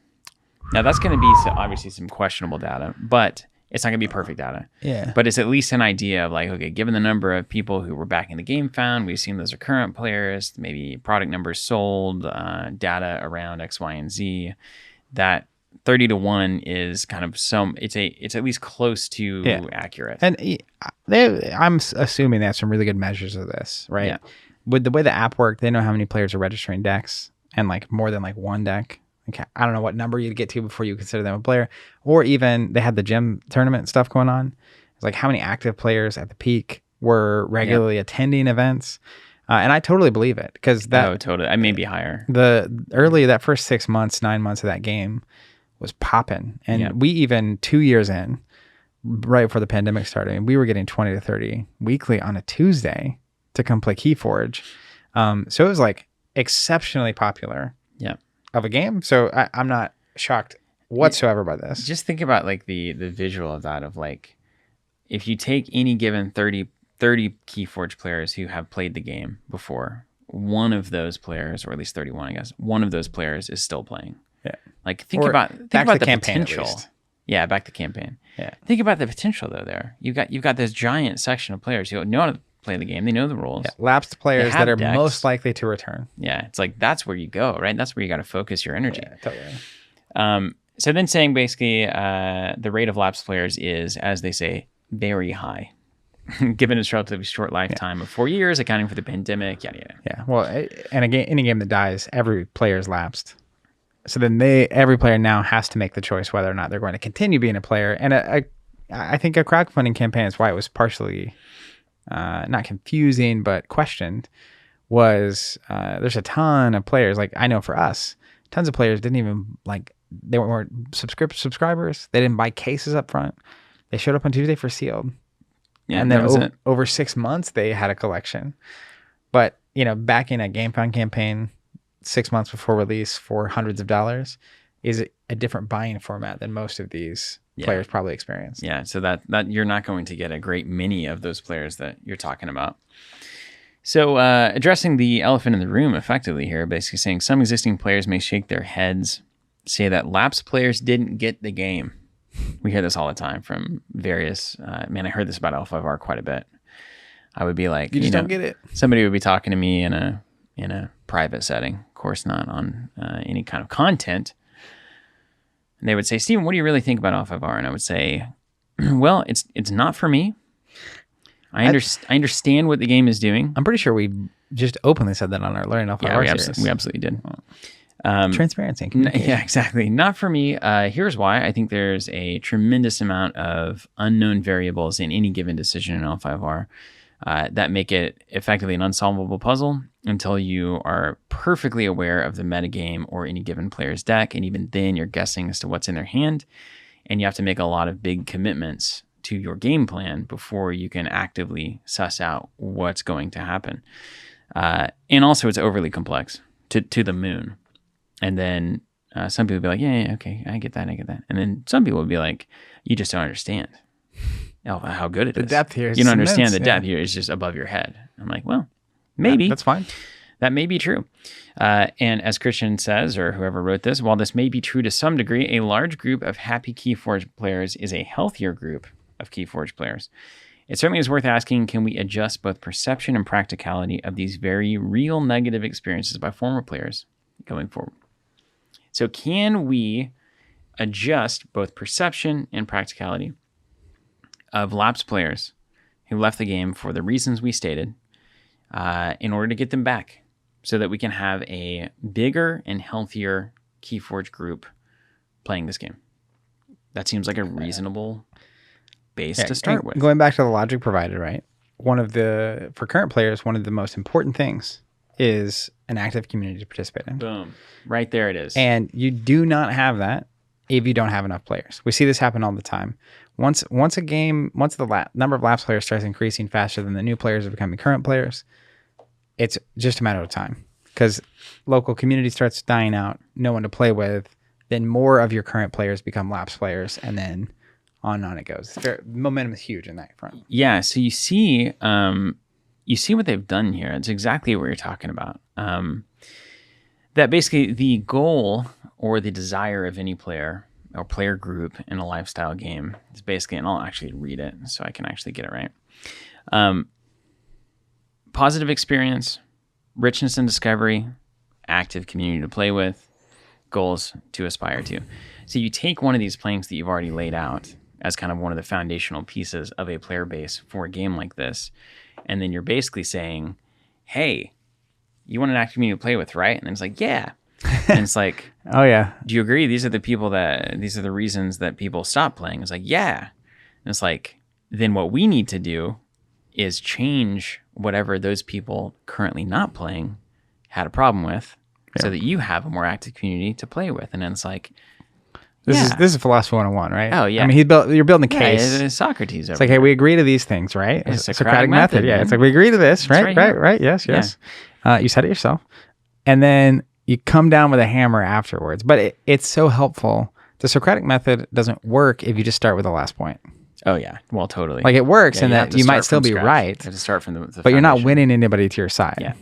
Now, that's going to be obviously some questionable data, but it's not going to be perfect data. Yeah. But it's at least an idea of like, okay, given the number of people who were backing the GameFound, we assume those are current players, maybe product numbers sold, data around X, Y, and Z, that 30 to 1 is kind of it's at least close to accurate. And I'm assuming they have some really good measures of this, right? Yeah. With the way the app worked, they know how many players are registering decks, and like more than like one deck. Okay, I don't know what number you'd get to before you consider them a player. Or even they had the gym tournament stuff going on. It's like how many active players at the peak were regularly attending events. And I totally believe it, because totally. I may be higher. That first 6 months, 9 months of that game was popping. And we even 2 years in, right before the pandemic started, we were getting 20 to 30 weekly on a Tuesday to come play KeyForge. So it was like exceptionally popular. Yeah. Of a game. So I'm not shocked whatsoever by this. Just think about like the visual of that, of like, if you take any given 30 KeyForge players who have played the game before, one of those players, or at least 31, I guess, one of those players is still playing. Yeah. Like think about the potential. Yeah, back to campaign. Yeah. Think about the potential though there. You've got this giant section of players who know how to play the game. They know the rules. Yeah. Lapsed players that are most likely to return. Yeah. It's like, that's where you go, right? That's where you got to focus your energy. Yeah, totally. So then saying basically the rate of lapsed players is, as they say, very high. given its relatively short lifetime of 4 years, accounting for the pandemic, yada yada. Yeah. Well, and again, any game that dies, every player is lapsed. So then every player now has to make the choice whether or not they're going to continue being a player. And I think a crowdfunding campaign is why it was partially not confusing, but questioned. Was there's a ton of players, like I know for us, tons of players didn't even they weren't subscribers. They didn't buy cases up front. They showed up on Tuesday for sealed. Yeah, and then over 6 months they had a collection. But backing a GameFound campaign 6 months before release for hundreds of dollars is a different buying format than most of these players probably experience. Yeah, so that you're not going to get a great many of those players that you're talking about. So addressing the elephant in the room effectively here, basically saying some existing players may shake their heads, say that lapsed players didn't get the game. We hear this all the time from various, I heard this about L5R quite a bit. I would be like, you just don't get it. Somebody would be talking to me in a private setting, of course not on any kind of content. And they would say, Steven, what do you really think about L5R? And I would say, well, it's not for me. I understand what the game is doing. I'm pretty sure we just openly said that on our Learning L5R series. We absolutely did. Transparency and communication. Yeah, exactly. Not for me. Here's why. I think there's a tremendous amount of unknown variables in any given decision in L5R that make it effectively an unsolvable puzzle until you are perfectly aware of the metagame or any given player's deck. And even then, you're guessing as to what's in their hand. And you have to make a lot of big commitments to your game plan before you can actively suss out what's going to happen. And also, it's overly complex to the moon. And then some people will be like, yeah, okay, I get that. And then some people will be like, you just don't understand how good it is. The depth here is you don't understand immense, the depth here is just above your head. I'm like, well, maybe. That's fine. That may be true. And as Christian says, or whoever wrote this, while this may be true to some degree, a large group of happy KeyForge players is a healthier group of KeyForge players. It certainly is worth asking, can we adjust both perception and practicality of these very real negative experiences by former players going forward? So can we adjust both perception and practicality of lapsed players who left the game for the reasons we stated in order to get them back so that we can have a bigger and healthier KeyForge group playing this game? That seems like a reasonable base to start with. Going back to the logic provided, right? For current players, one of the most important things is an active community to participate in. Boom. Right there it is. And you do not have that if you don't have enough players. We see this happen all the time. Once the number of lapsed players starts increasing faster than the new players are becoming current players, it's just a matter of time. Because local community starts dying out, no one to play with, then more of your current players become lapsed players, and then on and on it goes. Momentum is huge in that front. Yeah, so you see what they've done here. It's exactly what you're talking about. That basically the goal or the desire of any player or player group in a lifestyle game is basically, and I'll actually read it so I can actually get it right. Positive experience, richness and discovery, active community to play with, goals to aspire to. So you take one of these planks that you've already laid out as kind of one of the foundational pieces of a player base for a game like this, and then you're basically saying, hey, you want an active community to play with, right? And then it's like, yeah. And it's like, oh yeah. Do you agree? These are the reasons that people stop playing. It's like, yeah. And it's like, then what we need to do is change whatever those people currently not playing had a problem with so that you have a more active community to play with. And then it's like, This is philosophy 101, right? Oh, yeah. I mean, you're building a case. Yeah, it's Socrates. It's like, hey, we agree to these things, right? It's a Socratic method. Yeah, it's like, we agree to this, right? Right. Yes. You said it yourself. And then you come down with a hammer afterwards. But it's so helpful. The Socratic method doesn't work if you just start with the last point. Oh, yeah. Well, totally. Like, it works in that you might still be right. You have to start from the but you're not winning anybody to your side. Yeah.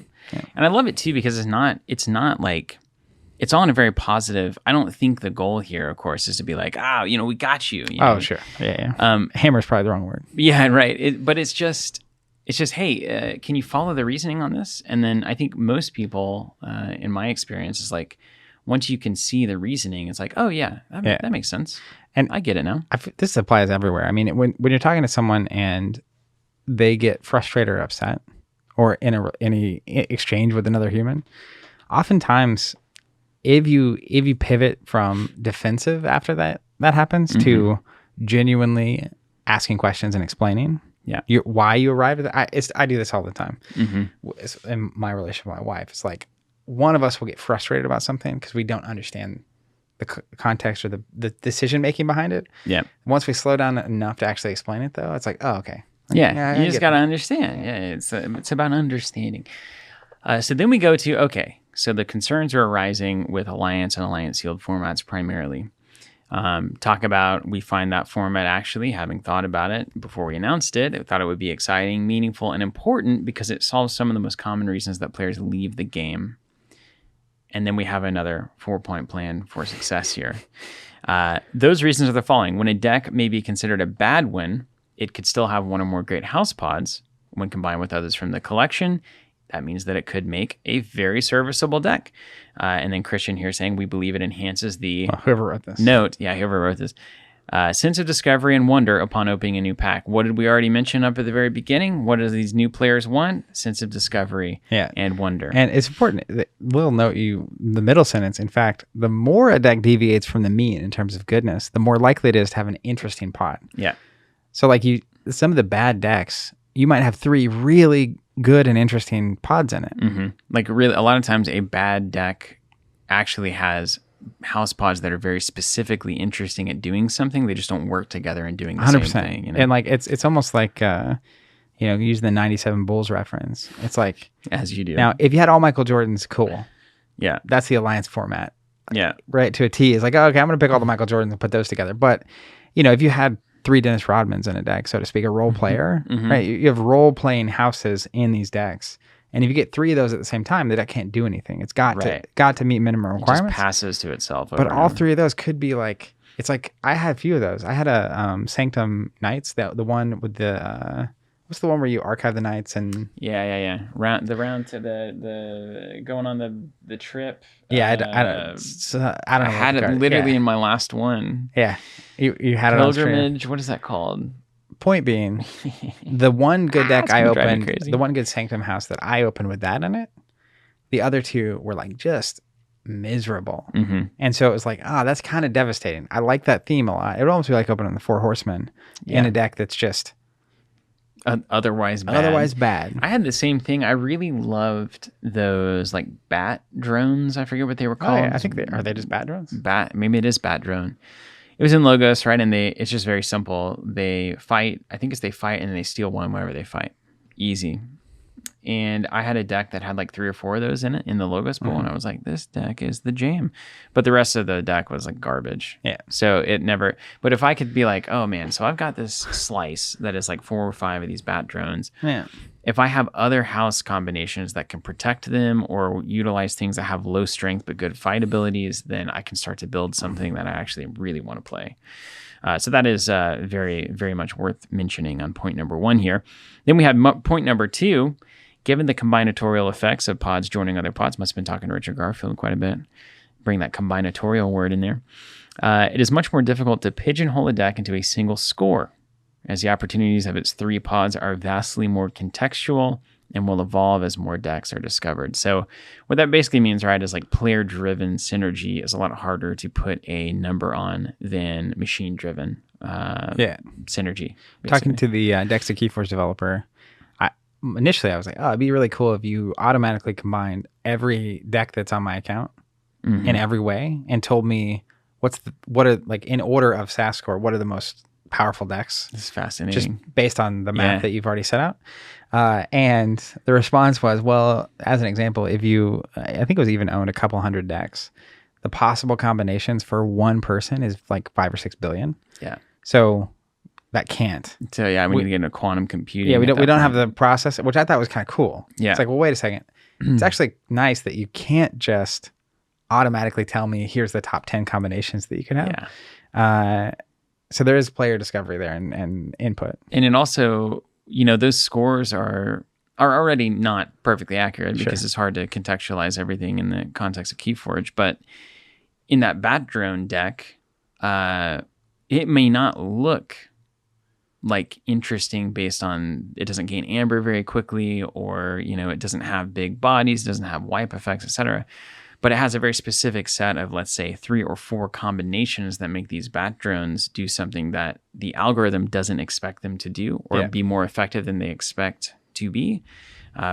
And I love it, too, because it's not like... It's all in a very positive. I don't think the goal here, of course, is to be like, we got you. Oh, sure. Yeah. Hammer is probably the wrong word. Yeah, right. But it's just, hey, can you follow the reasoning on this? And then I think most people, in my experience, is like, once you can see the reasoning, it's like, oh, yeah, that makes sense. And I get it now. This applies everywhere. I mean, when you're talking to someone and they get frustrated or upset, or in any exchange with another human, oftentimes if you pivot from defensive after that happens to genuinely asking questions and explaining why you arrived at that. I do this all the time. In my relationship with my wife, it's like one of us will get frustrated about something because we don't understand the context or the decision making behind it. Yeah. Once we slow down enough to actually explain it, though, it's like, oh, okay. You just got to understand. Yeah, it's about understanding. So then we go to, okay, so the concerns are arising with Alliance and Alliance sealed formats primarily. We find that format actually, having thought about it before we announced it, I thought it would be exciting, meaningful, and important because it solves some of the most common reasons that players leave the game. And then we have another 4-point plan for success here. Those reasons are the following. When a deck may be considered a bad one, it could still have one or more great house pods when combined with others from the collection. That means that it could make a very serviceable deck. And then Christian here saying, we believe it enhances the whoever wrote this note. Yeah, whoever wrote this. Sense of discovery and wonder upon opening a new pack. What did we already mention up at the very beginning? What do these new players want? Sense of discovery and wonder. And it's important. We'll note the middle sentence. In fact, the more a deck deviates from the mean in terms of goodness, the more likely it is to have an interesting pot. Yeah. So like some of the bad decks, you might have 3 really good and interesting pods in it. Mm-hmm. Like really, a lot of times a bad deck actually has house pods that are very specifically interesting at doing something. They just don't work together in doing the 100%. Same thing. You know? And like it's almost like using the 97 Bulls reference. It's like as you do. Now, if you had all Michael Jordans, cool. Yeah. That's the Alliance format. Yeah. Right to a T. It's like, oh, okay, I'm gonna pick all the Michael Jordans and put those together. But if you had 3 Dennis Rodmans in a deck, so to speak, a role player, right? You have role playing houses in these decks. And if you get 3 of those at the same time, the deck can't do anything. It's got to meet minimum requirements. It just passes to itself. But all 3 of those could be like, it's like I had a few of those. I had a Sanctum Knights, the one with the what's the one where you archive the knights and round to the going on the trip. Yeah, I don't know. I had it literally in my last one. Yeah, you had Pilgrimage. What is that called? Point being, the one good deck I opened, the one good Sanctum house that I opened with that in it, the other 2 were like just miserable. And so it was like, that's kind of devastating. I like that theme a lot. It would almost be like opening the 4 Horsemen in a deck that's just otherwise bad. I had the same thing. I really loved those like bat drones. I forget what they were called. I think are they just bat drones? Maybe it is bat drone. It was in Logos, right? And it's just very simple. They fight. I think they fight and then they steal one whenever they fight. Easy. And I had a deck that had like 3 or 4 of those in it in the Logos pool, and I was like, this deck is the jam. But the rest of the deck was like garbage. Yeah. So it never. But if I could be like, oh man, so I've got this slice that is like 4 or 5 of these bat drones. Yeah. If I have other house combinations that can protect them or utilize things that have low strength but good fight abilities, then I can start to build something that I actually really want to play. So that is very, very much worth mentioning on point number 1 here. Then we had point number 2. Given the combinatorial effects of pods joining other pods, must have been talking to Richard Garfield quite a bit. Bring that combinatorial word in there. It is much more difficult to pigeonhole a deck into a single score, as the opportunities of its 3 pods are vastly more contextual and will evolve as more decks are discovered. So what that basically means, right, is like player-driven synergy is a lot harder to put a number on than machine-driven synergy. Basically. Talking to the Dexa KeyForge developer, initially I was like, it'd be really cool if you automatically combined every deck that's on my account in every way and told me what are like in order of SAS score, what are the most powerful decks. This is fascinating. Just based on the map that you've already set out. And the response was, well, as an example, if you, I think it was even owned a couple hundred decks, the possible combinations for one person is like 5 or 6 billion. Yeah. So that can't. So yeah, we need to get into quantum computing. Yeah, we don't have the process, which I thought was kind of cool. Yeah. It's like, well, wait a second. It's actually nice that you can't just automatically tell me here's the top 10 combinations that you can have. Yeah. So there is player discovery there and input. And it also, those scores are already not perfectly accurate because it's hard to contextualize everything in the context of KeyForge. But in that bat drone deck, it may not look like interesting based on it doesn't gain amber very quickly, or it doesn't have big bodies, doesn't have wipe effects, etc. But it has a very specific set of, let's say, 3 or 4 combinations that make these bat drones do something that the algorithm doesn't expect them to do, or be more effective than they expect to be,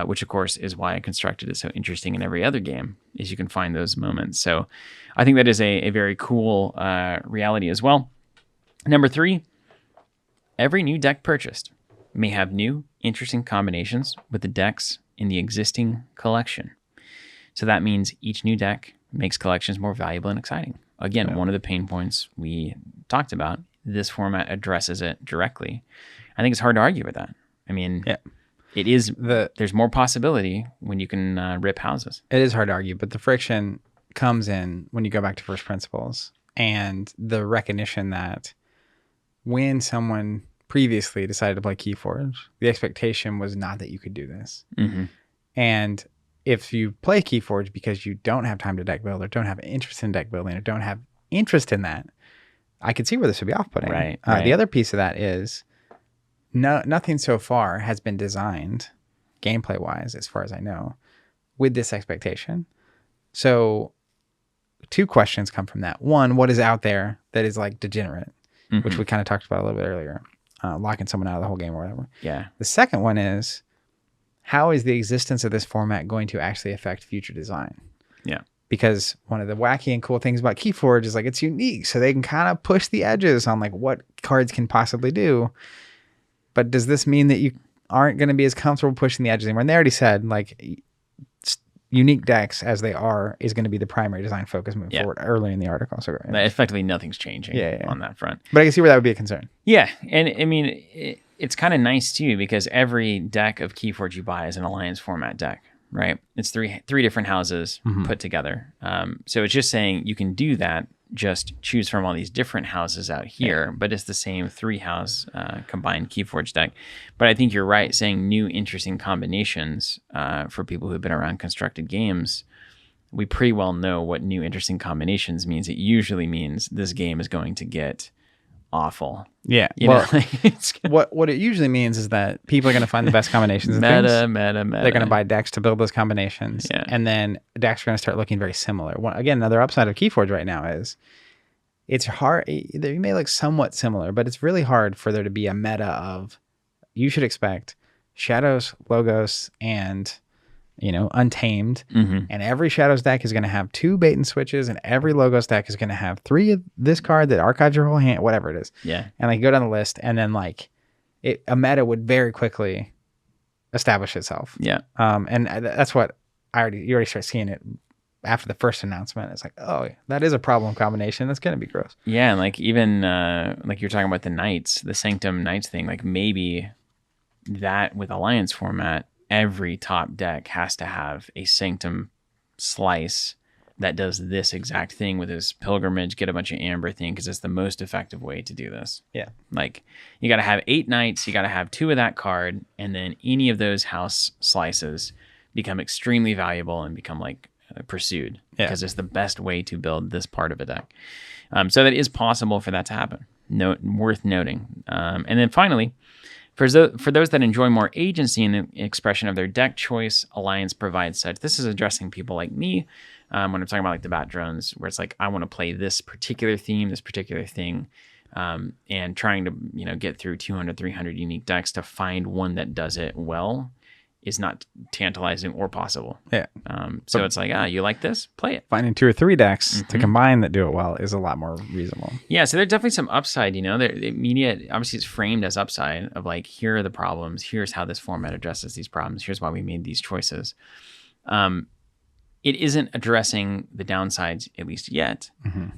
which of course is why Constructed is so interesting in every other game, is you can find those moments. So I think that is a very cool reality as well. Number 3, every new deck purchased may have new, interesting combinations with the decks in the existing collection. So that means each new deck makes collections more valuable and exciting. Again, one of the pain points we talked about, this format addresses it directly. I think it's hard to argue with that. I mean, it is, there's more possibility when you can rip houses. It is hard to argue, but the friction comes in when you go back to first principles and the recognition that when someone previously decided to play KeyForge, the expectation was not that you could do this. Mm-hmm. And if you play KeyForge because you don't have time to deck build, or don't have interest in deck building, or don't have interest in that, I could see where this would be off-putting. Right. The other piece of that is nothing so far has been designed gameplay-wise, as far as I know, with this expectation. So 2 questions come from that. One, what is out there that is like degenerate, which we kind of talked about a little bit earlier, locking someone out of the whole game or whatever. Yeah. The second one is, how is the existence of this format going to actually affect future design? Yeah. Because one of the wacky and cool things about KeyForge is like it's unique, so they can kind of push the edges on like what cards can possibly do. But does this mean that you aren't going to be as comfortable pushing the edges anymore? And they already said like unique decks as they are is going to be the primary design focus moving forward early in the article. So effectively nothing's changing on that front. But I can see where that would be a concern. Yeah. And I mean, it's kind of nice too, because every deck of KeyForge you buy is an Alliance format deck, right? It's three different houses put together. So it's just saying you can do that, just choose from all these different houses out here, but it's the same 3-house combined KeyForge deck. But I think you're right, saying new interesting combinations for people who've been around constructed games, we pretty well know what new interesting combinations means. It usually means this game is going to get awful. Yeah. What it usually means is that people are going to find the best combinations of things. Meta. They're going to buy decks to build those combinations. Yeah. And then decks are going to start looking very similar. Again, another upside of KeyForge right now is it's hard. They may look somewhat similar, but it's really hard for there to be a meta of, you should expect Shadows, Logos, and Untamed, and every Shadows deck is going to have 2 bait and switches, and every Logos deck is going to have 3 of this card that archives your whole hand, whatever it is. Yeah. And like go down the list, and then like a meta would very quickly establish itself. Yeah. And that's what you already start seeing it after the first announcement. It's like, oh, that is a problem combination. That's going to be gross. Yeah, and like even like you're talking about the Knights, the Sanctum Knights thing, like maybe that with Alliance format, every top deck has to have a Sanctum slice that does this exact thing with his Pilgrimage, get a bunch of amber thing, because it's the most effective way to do this. Yeah. Like, you got to have 8 Knights, you got to have 2 of that card, and then any of those house slices become extremely valuable and become like pursued, because it's the best way to build this part of a deck. So that is possible for that to happen. Worth noting. And then finally, for those that enjoy more agency in the expression of their deck choice, Alliance provides such. This is addressing people like me when I'm talking about like the bat drones, where it's like, I want to play this particular theme, this particular thing, and trying to get through 200, 300 unique decks to find one that does it well is not tantalizing or possible. Yeah. So it's like, you like this? Play it. Finding 2 or 3 decks to combine that do it well is a lot more reasonable. Yeah, so there's definitely some upside, The media, obviously, is framed as upside of like, here are the problems. Here's how this format addresses these problems. Here's why we made these choices. It isn't addressing the downsides, at least yet,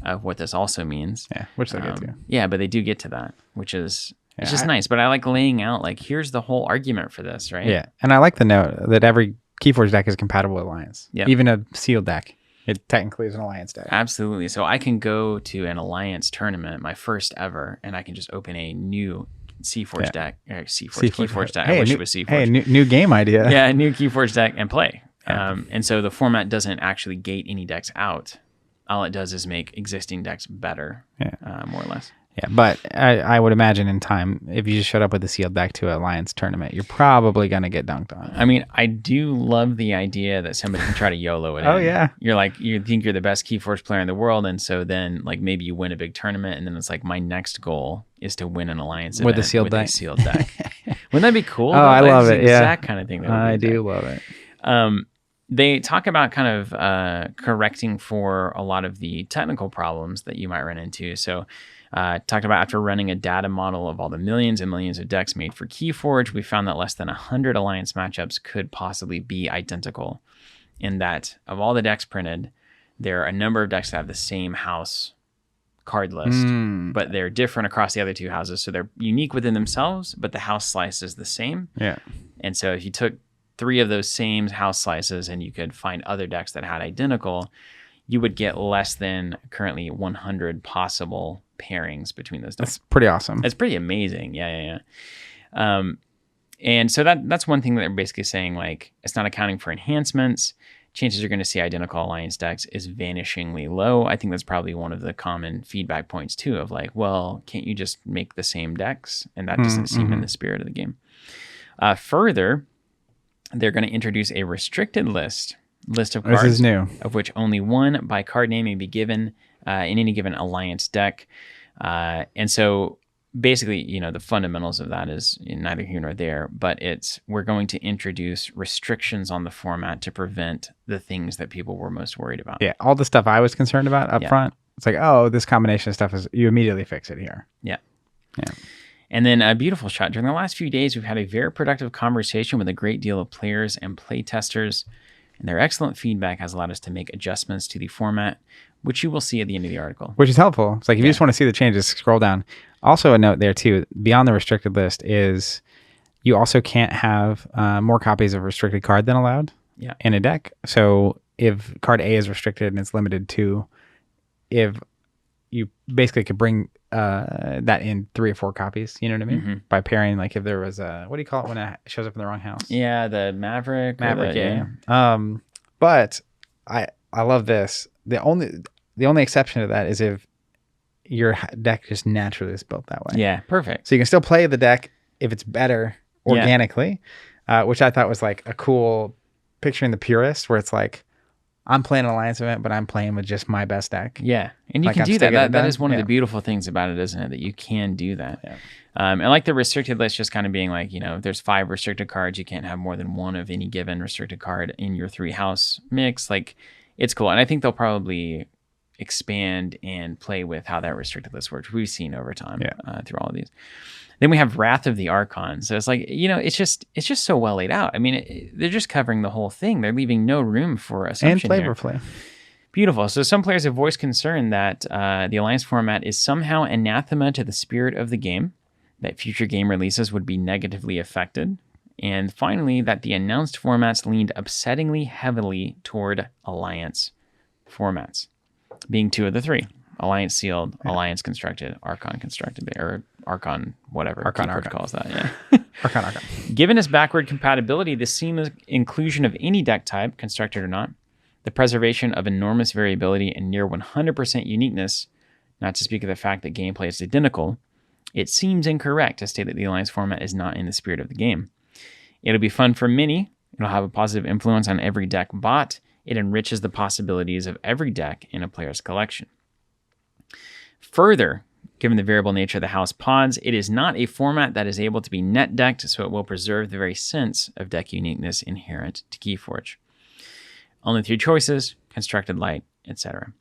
of what this also means. Yeah, which they'll get to. Yeah, but they do get to that, which is... It's just nice, but I like laying out, like, here's the whole argument for this, right? Yeah, and I like the note that every KeyForge deck is compatible with Alliance. Yep. Even a sealed deck, it technically is an Alliance deck. Absolutely. So I can go to an Alliance tournament, my first ever, and I can just open a new KeyForge deck. KeyForge deck. Hey, I wish it was KeyForge. Hey, new game idea. Yeah, a new KeyForge deck and play. And so the format doesn't actually gate any decks out. All it does is make existing decks better, more or less. Yeah, but I would imagine in time, if you just showed up with a sealed deck to an Alliance tournament, you're probably going to get dunked on. I mean, I do love the idea that somebody can try to YOLO it Oh, in. yeah. You're like, you think you're the best KeyForge player in the world, and so then like maybe you win a big tournament, and then it's like my next goal is to win an Alliance With a event sealed with deck. a sealed deck. Wouldn't that be cool? Oh, I love it. The Yeah. exact kind of thing. That would be I exact. do love it. They talk about kind of correcting for a lot of the technical problems that you might run into. So talked about after running a data model of all the millions and millions of decks made for KeyForge, we found that less than 100 Alliance matchups could possibly be identical, in that of all the decks printed, there are a number of decks that have the same house card list, but they're different across the other two houses. So they're unique within themselves, but the house slice is the same. Yeah. And so if you took 3 of those same house slices and you could find other decks that had identical, you would get less than currently 100 possible pairings between those decks. That's pretty awesome. It's pretty amazing. Yeah. And so that's one thing that they're basically saying, like, it's not accounting for enhancements. Chances you're going to see identical Alliance decks is vanishingly low. I think that's probably one of the common feedback points too, of like, well, can't you just make the same decks? And that doesn't seem in the spirit of the game. Further, they're going to introduce a restricted list of cards. This is new. Of which only one by card name may be given in any given Alliance deck. And so basically, the fundamentals of that is neither here nor there, but we're going to introduce restrictions on the format to prevent the things that people were most worried about. Yeah, all the stuff I was concerned about up front, it's like, oh, this combination of stuff you immediately fix it here. Yeah. Yeah. And then a beautiful shot. During the last few days, we've had a very productive conversation with a great deal of players and play testers, and their excellent feedback has allowed us to make adjustments to the format, which you will see at the end of the article. Which is helpful. It's like, if you just want to see the changes, scroll down. Also, a note there too, beyond the restricted list is you also can't have more copies of restricted card than allowed in a deck. So if card A is restricted and it's limited to, if you basically could bring that in 3 or 4 copies, you know what I mean? By pairing, like if there was a, what do you call it when it shows up in the wrong house? Yeah, the Maverick. But I love this. The only exception to that is if your deck just naturally is built that way. Yeah, perfect. So you can still play the deck if it's better organically, which I thought was like a cool picture in the purist, where it's like, I'm playing an Alliance event, but I'm playing with just my best deck. Yeah, and you Like, can I'm do that. sticking it That down. is one of the beautiful things about it, isn't it? That you can do that. Yeah. And like the restricted list just kind of being like, if there's 5 restricted cards, you can't have more than one of any given restricted card in your 3-house mix. Like, it's cool. And I think they'll probably expand and play with how that restricted list works. We've seen over time through all of these. Then we have Wrath of the Archon. So it's like, it's just so well laid out. I mean, they're just covering the whole thing. They're leaving no room for assumption And here. flavorfully. Beautiful. So some players have voiced concern that the Alliance format is somehow anathema to the spirit of the game, that future game releases would be negatively affected, and finally, that the announced formats leaned upsettingly heavily toward Alliance formats, being 2 of the 3. Alliance sealed, Alliance constructed, Archon constructed, or Archon whatever. Archon calls that, yeah. Archon. Given its backward compatibility, the seamless inclusion of any deck type, constructed or not, the preservation of enormous variability and near 100% uniqueness, not to speak of the fact that gameplay is identical, it seems incorrect to state that the Alliance format is not in the spirit of the game. It'll be fun for many. It'll have a positive influence on every deck bought. It enriches the possibilities of every deck in a player's collection. Further, given the variable nature of the house pods, it is not a format that is able to be net decked, so it will preserve the very sense of deck uniqueness inherent to KeyForge. Only 3 choices, constructed light, etc.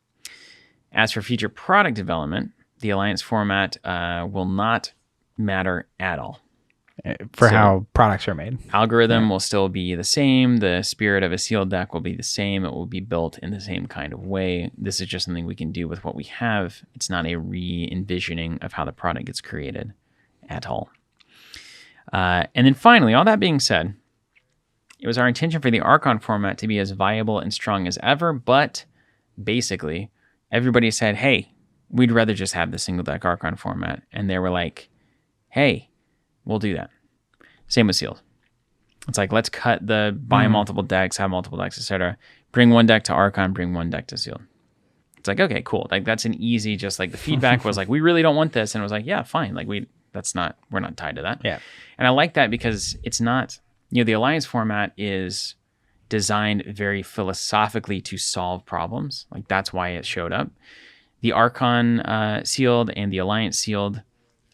As for future product development, the Alliance format will not matter at all. For how products are made. Algorithm will still be the same. The spirit of a sealed deck will be the same. It will be built in the same kind of way. This is just something we can do with what we have. It's not a re-envisioning of how the product gets created at all. And then finally, all that being said, it was our intention for the Archon format to be as viable and strong as ever, but basically, everybody said, hey, we'd rather just have the single deck Archon format. And they were like, hey, we'll do that. Same with sealed. It's like, let's cut the buy multiple decks, have multiple decks, etc. Bring one deck to Archon, bring one deck to sealed. It's like, okay, cool. Like that's an easy, just like the feedback was like, we really don't want this. And it was like, yeah, fine. Like we're not tied to that. Yeah. And I like that because it's not, the Alliance format is designed very philosophically to solve problems. Like that's why it showed up. The Archon sealed and the Alliance sealed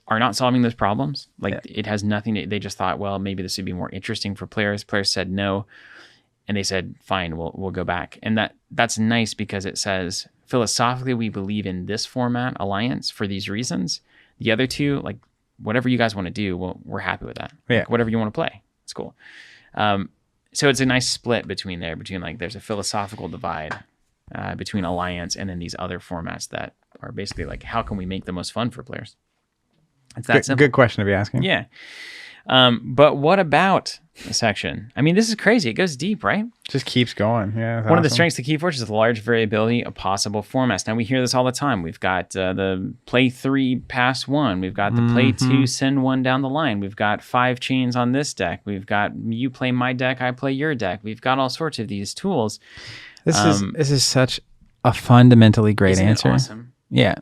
are not solving those problems. Like it has nothing they just thought, well, maybe this would be more interesting for players. Players said no. And they said, fine, we'll go back. And that's nice because it says, philosophically, we believe in this format, Alliance, for these reasons. The other two, like, whatever you guys want to do, we're happy with that. Yeah. Like, whatever you want to play, it's cool. So it's a nice split between like, there's a philosophical divide between Alliance and then these other formats that are basically like, how can we make the most fun for players? It's that simple. Good question to be asking. Yeah. But what about the section? I mean, this is crazy. It goes deep, right? Just keeps going. Yeah. One of the strengths of KeyForge is the large variability of possible formats. Now, we hear this all the time. We've got the play 3, pass 1. We've got the play 2, send 1 down the line. We've got 5 chains on this deck. We've got you play my deck, I play your deck. We've got all sorts of these tools. This is such a fundamentally great answer. Awesome? Yeah.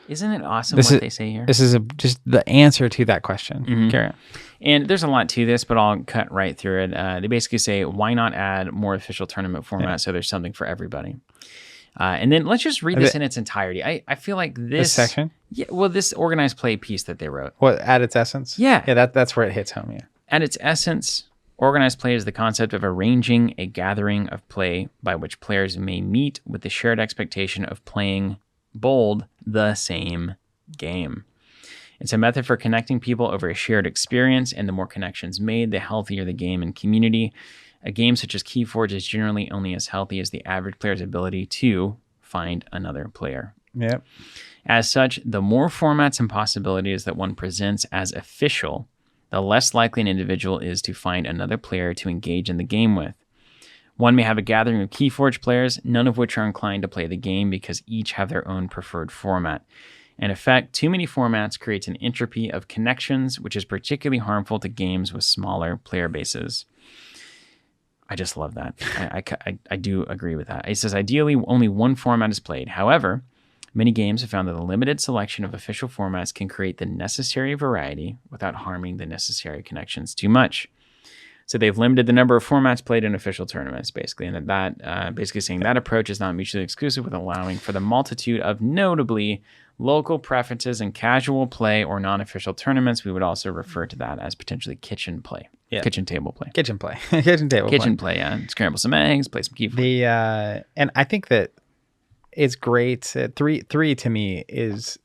Isn't it awesome they say here? This is just the answer to that question. Carry on. And there's a lot to this, but I'll cut right through it. They basically say, why not add more official tournament formats so there's something for everybody? And then let's just read this in its entirety. I feel like this section? Yeah, well, this organized play piece that they wrote. What, at its essence? Yeah. Yeah, that's where it hits home, yeah. At its essence, organized play is the concept of arranging a gathering of play by which players may meet with the shared expectation of playing bold the same game. It's a method for connecting people over a shared experience, and the more connections made, the healthier the game and community. A game such as KeyForge is generally only as healthy as the average player's ability to find another player. Yep. As such, the more formats and possibilities that one presents as official, the less likely an individual is to find another player to engage in the game with. One may have a gathering of KeyForge players, none of which are inclined to play the game because each have their own preferred format. In effect, too many formats creates an entropy of connections, which is particularly harmful to games with smaller player bases. I just love that. I do agree with that. It says, ideally, only one format is played. However, many games have found that a limited selection of official formats can create the necessary variety without harming the necessary connections too much. So they've limited the number of formats played in official tournaments, basically, and that basically saying that approach is not mutually exclusive with allowing for the multitude of notably local preferences in casual play or non-official tournaments. We would also refer to that as potentially kitchen play, kitchen table play, kitchen play, kitchen play. Yeah, scramble some eggs, play some KeyForge. And I think that it's great. Three to me is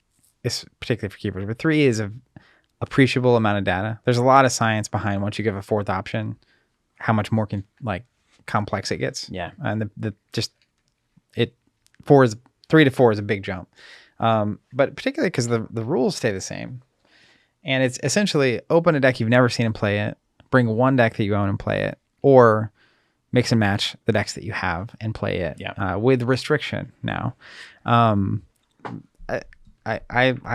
particularly for KeyForge, but 3 is a appreciable amount of data. There's a lot of science behind once you give a 4th option, how much more complex it gets. Yeah. And 3 to 4 is a big jump. But particularly because the rules stay the same. And it's essentially open a deck you've never seen and play it, bring one deck that you own and play it, or mix and match the decks that you have and play it with restriction now. I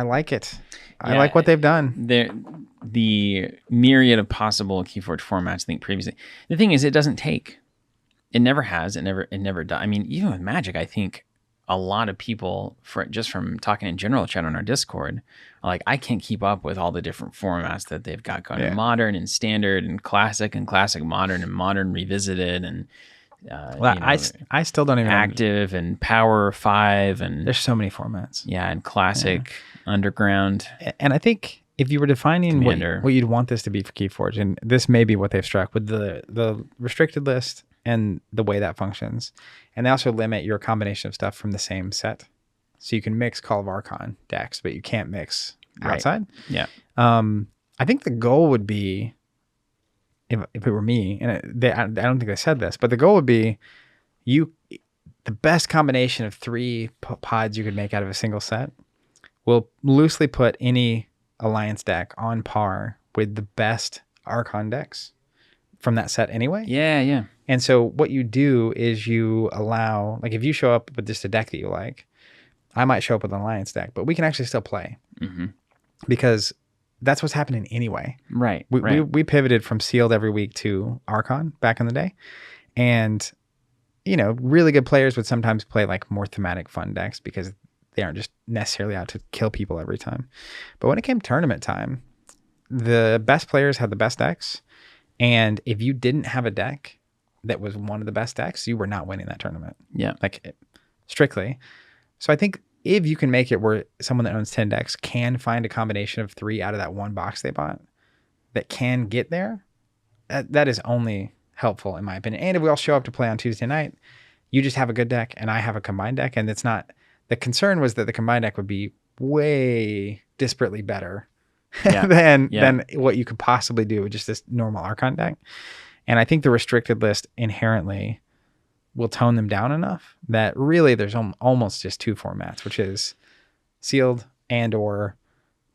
like it. I like what they've done. The myriad of possible KeyForge formats, I think previously. The thing is, it doesn't take. It never has. It never does. I mean, even with Magic, I think a lot of people, just from talking in general chat on our Discord, are like, I can't keep up with all the different formats that they've got going. Modern and standard and classic modern and modern revisited and I still don't even active and power 5 and there's so many formats. And classic underground. And I think if you were defining what you'd want this to be for KeyForge, and this may be what they've struck with the restricted list and the way that functions, and they also limit your combination of stuff from the same set, so you can mix Call of Archon decks, but you can't mix outside. Yeah. I think the goal would be, if it were me, and I don't think they said this, but the goal would be the best combination of 3 pods you could make out of a single set will loosely put any Alliance deck on par with the best Archon decks from that set anyway. Yeah. And so what you do is you allow, like if you show up with just a deck that you like, I might show up with an Alliance deck, but we can actually still play because that's what's happening anyway. Right. We pivoted from sealed every week to Archon back in the day. And really good players would sometimes play like more thematic fun decks because they aren't just necessarily out to kill people every time. But when it came tournament time, the best players had the best decks. And if you didn't have a deck that was one of the best decks, you were not winning that tournament. Yeah. Like strictly. So I think if you can make it where someone that owns 10 decks can find a combination of 3 out of that one box they bought that can get there, that is only helpful in my opinion. And if we all show up to play on Tuesday night, you just have a good deck and I have a combined deck. And it's not, the concern was that the combined deck would be way disparately better than what you could possibly do with just this normal Archon deck. And I think the restricted list inherently will tone them down enough that really there's almost just 2 formats, which is sealed and or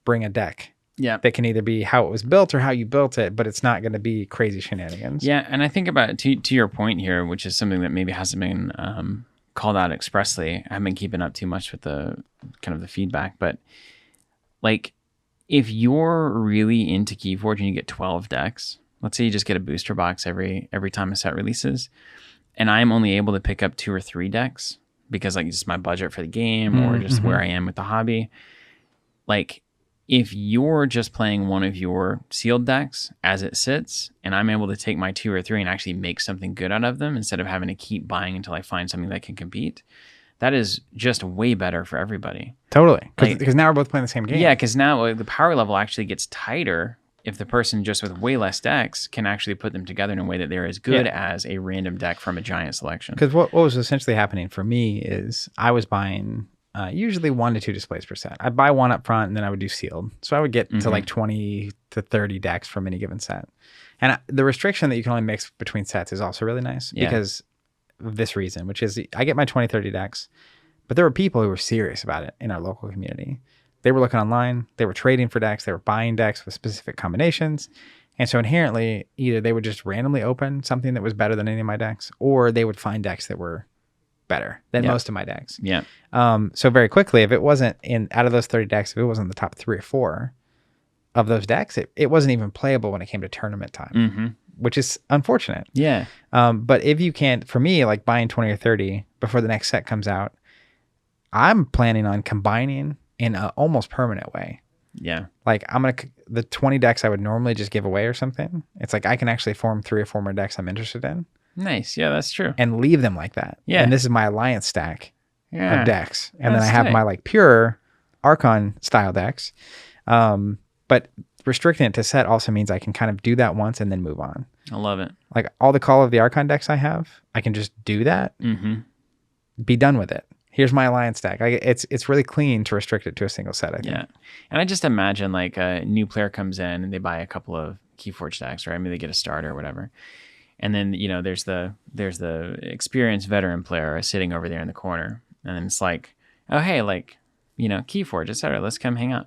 bring a deck. Yeah. That can either be how it was built or how you built it, but it's not going to be crazy shenanigans. Yeah. And I think about to your point here, which is something that maybe hasn't been called out expressly. I haven't been keeping up too much with the kind of the feedback, but like if you're really into KeyForge and you get 12 decks, let's say you just get a booster box every time a set releases, and I'm only able to pick up 2 or 3 decks because like just my budget for the game or just where I am with the hobby. Like if you're just playing one of your sealed decks as it sits and I'm able to take my 2 or 3 and actually make something good out of them instead of having to keep buying until I find something that can compete, that is just way better for everybody. Totally. Because now we're both playing the same game. Yeah, because now the power level actually gets tighter if the person just with way less decks can actually put them together in a way that they're as good as a random deck from a giant selection. Because what was essentially happening for me is I was buying usually 1 to 2 displays per set. I'd buy one up front and then I would do sealed. So I would get to like 20 to 30 decks from any given set. And the restriction that you can only mix between sets is also really nice because of this reason, which is I get my 20, 30 decks, but there were people who were serious about it in our local community. They were looking online, they were trading for decks, they were buying decks with specific combinations. And so inherently, either they would just randomly open something that was better than any of my decks, or they would find decks that were better than most of my decks. Yeah. So very quickly, if it wasn't out of those 30 decks, if it wasn't the top 3 or 4 of those decks, it wasn't even playable when it came to tournament time, which is unfortunate. Yeah. But if you can't, for me, like buying 20 or 30 before the next set comes out, I'm planning on combining in an almost permanent way. Yeah. Like the 20 decks I would normally just give away or something. It's like I can actually form 3 or 4 more decks I'm interested in. Nice. Yeah, that's true. And leave them like that. Yeah. And this is my alliance stack of decks. And then I That's have tight. my like pure Archon style decks. But restricting it to set also means I can kind of do that once and then move on. I love it. Like all the Call of the Archon decks I have, I can just do that, be done with it. Here's my alliance stack. It's really clean to restrict it to a single set, I think. Yeah. And I just imagine like a new player comes in and they buy a couple of KeyForge decks, right? Maybe they get a starter or whatever. And then, there's the experienced veteran player sitting over there in the corner. And then it's like, oh, hey, like, KeyForge, et cetera, let's come hang out.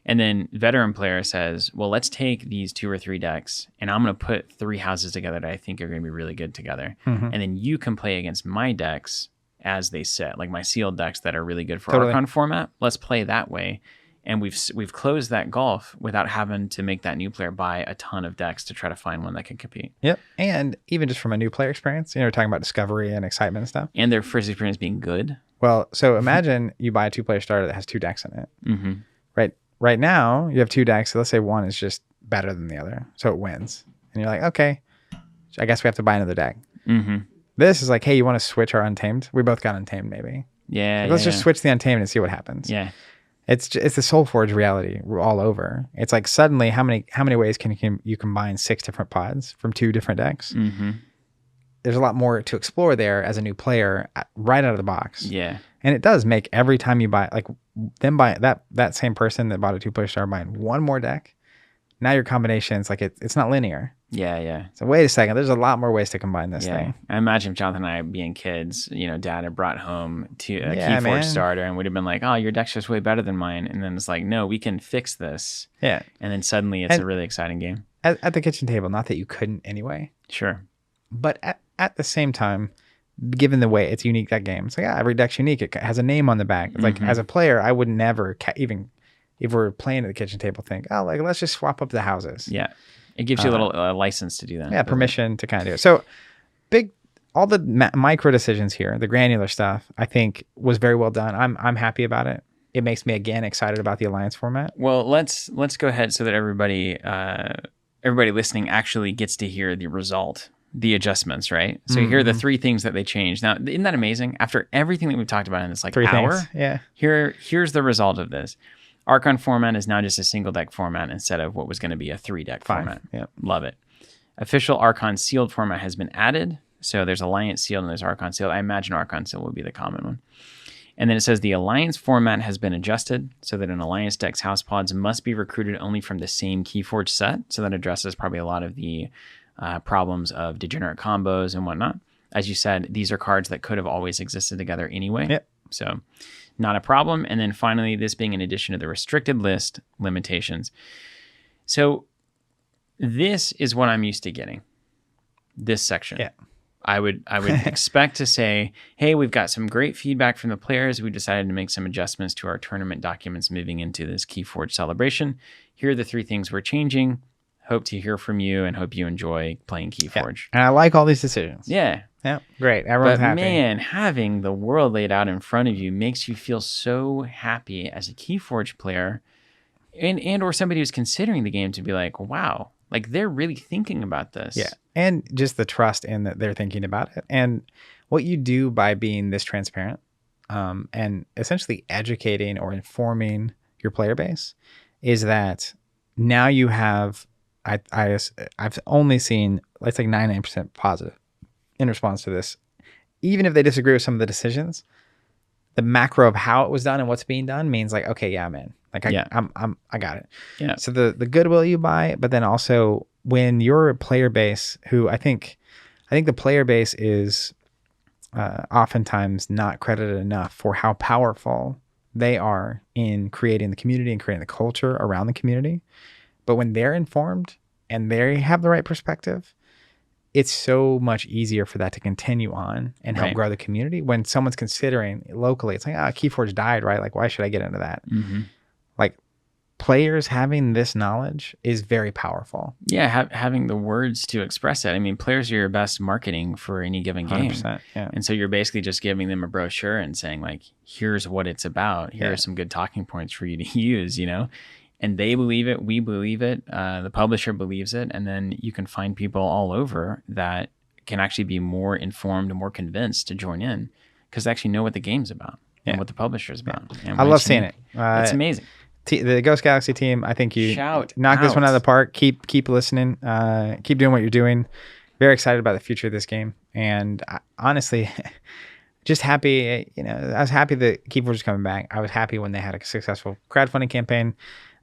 And then veteran player says, well, let's take these 2 or 3 decks and I'm going to put 3 houses together that I think are going to be really good together. And then you can play against my decks as they sit, like my sealed decks that are really good for Archon format. Let's play that way. And we've closed that gulf without having to make that new player buy a ton of decks to try to find one that can compete. Yep. And even just from a new player experience, we're talking about discovery and excitement and stuff. And their first experience being good. Well, so imagine you buy a 2-player starter that has 2 decks in it. Right now, you have 2 decks. So let's say one is just better than the other. So it wins. And you're like, okay, I guess we have to buy another deck. This is like, hey, you want to switch our Untamed? We both got Untamed, maybe. Yeah. Like, let's just switch the Untamed and see what happens. Yeah. It's the SoulForge reality all over. It's like suddenly how many ways can you combine 6 different pods from 2 different decks? There's a lot more to explore there as a new player right out of the box. Yeah. And it does make every time you buy, like them buy that same person that bought a 2-player starter buying 1 more deck. Now your combinations, like it's not linear. Yeah. So wait a second, there's a lot more ways to combine this thing. I imagine if Jonathan and I being kids, Dad had brought home a KeyForge starter and would have been like, oh, your deck's just way better than mine. And then it's like, no, we can fix this. Yeah. And then suddenly it's a really exciting game. At the kitchen table, not that you couldn't anyway. Sure. But at the same time, given the way it's unique, that game, it's like, every deck's unique. It has a name on the back. It's like, as a player, I would never even, if we're playing at the kitchen table, think, oh, like, let's just swap up the houses. Yeah. It gives you a little license to do that. Yeah, permission to kind of do it. So all the micro decisions here, the granular stuff, I think was very well done. I'm happy about it. It makes me again excited about the Alliance format. Well, let's go ahead so that everybody listening actually gets to hear the result, the adjustments, right? So here are the 3 things that they changed. Now, isn't that amazing? After everything that we've talked about in this 3 hour, things. Yeah. Here's the result of this. Archon format is now just a single deck format instead of what was going to be a 3-deck format. Yep. Love it. Official Archon sealed format has been added. So there's Alliance sealed and there's Archon sealed. I imagine Archon sealed will be the common one. And then it says the Alliance format has been adjusted so that an Alliance deck's house pods must be recruited only from the same KeyForge set. So that addresses probably a lot of the problems of degenerate combos and whatnot. As you said, these are cards that could have always existed together anyway. Yep. So not a problem. And then finally, this being in addition to the restricted list limitations. So this is what I'm used to getting, this section. Yeah. I would expect to say, hey, we've got some great feedback from the players. We decided to make some adjustments to our tournament documents moving into this KeyForge celebration. Here are the 3 things we're changing. Hope to hear from you and hope you enjoy playing KeyForge. Yeah. And I like all these decisions. Yeah. Yeah. Great. Everyone's happy. Man, having the world laid out in front of you makes you feel so happy as a KeyForge player and or somebody who's considering the game to be like, wow, like they're really thinking about this. Yeah. And just the trust in that they're thinking about it. And what you do by being this transparent and essentially educating or informing your player base is that now you have, I've only seen, let's say 99% positive in response to this. Even if they disagree with some of the decisions, the macro of how it was done and what's being done means like, okay, yeah, I'm in. Like I got it. Yeah. So the goodwill you buy, but then also when you're a player base who I think the player base is oftentimes not credited enough for how powerful they are in creating the community and creating the culture around the community. But when they're informed and they have the right perspective, it's so much easier for that to continue on and help grow the community. When someone's considering locally, it's like, KeyForge died, right? Like, why should I get into that? Mm-hmm. Like, players having this knowledge is very powerful. Yeah, having the words to express it. I mean, players are your best marketing for any given game. 100%, yeah. And so you're basically just giving them a brochure and saying, like, here's what it's about. Here are some good talking points for you to use, you know? And they believe it, we believe it, the publisher believes it, and then you can find people all over that can actually be more informed and more convinced to join in because they actually know what the game's about and what the publisher's about. And I love seeing it. It's amazing. The Ghost Galaxy team, I think you knocked this one out of the park. Keep listening. Keep doing what you're doing. Very excited about the future of this game. And honestly, just happy. You know, I was happy that KeyForge is coming back. I was happy when they had a successful crowdfunding campaign.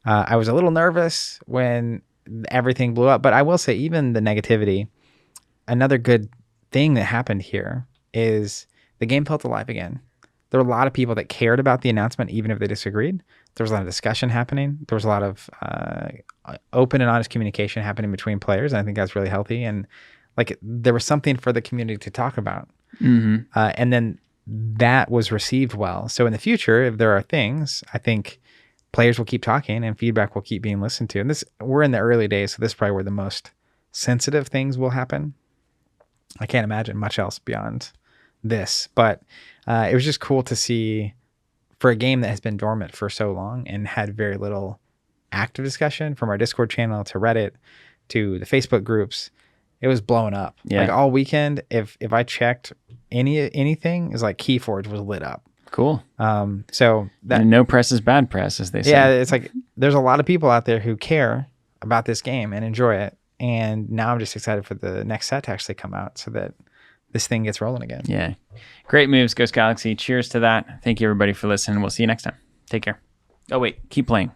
I was a little nervous when everything blew up, but I will say even the negativity, another good thing that happened here is the game felt alive again. There were a lot of people that cared about the announcement, even if they disagreed. There was a lot of discussion happening. There was a lot of open and honest communication happening between players. And I think that's really healthy. And like there was something for the community to talk about. Mm-hmm. And then that was received well. So in the future, if there are things, I think players will keep talking and feedback will keep being listened to. And we're in the early days, so this is probably where the most sensitive things will happen. I can't imagine much else beyond this, but it was just cool to see for a game that has been dormant for so long and had very little active discussion from our Discord channel to Reddit to the Facebook groups. It was blowing up. Yeah. Like all weekend, if I checked anything, it's like KeyForge was lit up. Cool. So that and no press is bad press, as they say. Yeah, it's like there's a lot of people out there who care about this game and enjoy it. And now I'm just excited for the next set to actually come out so that this thing gets rolling again. Yeah. Great moves, Ghost Galaxy. Cheers to that. Thank you, everybody, for listening. We'll see you next time. Take care. Oh, wait. Keep playing.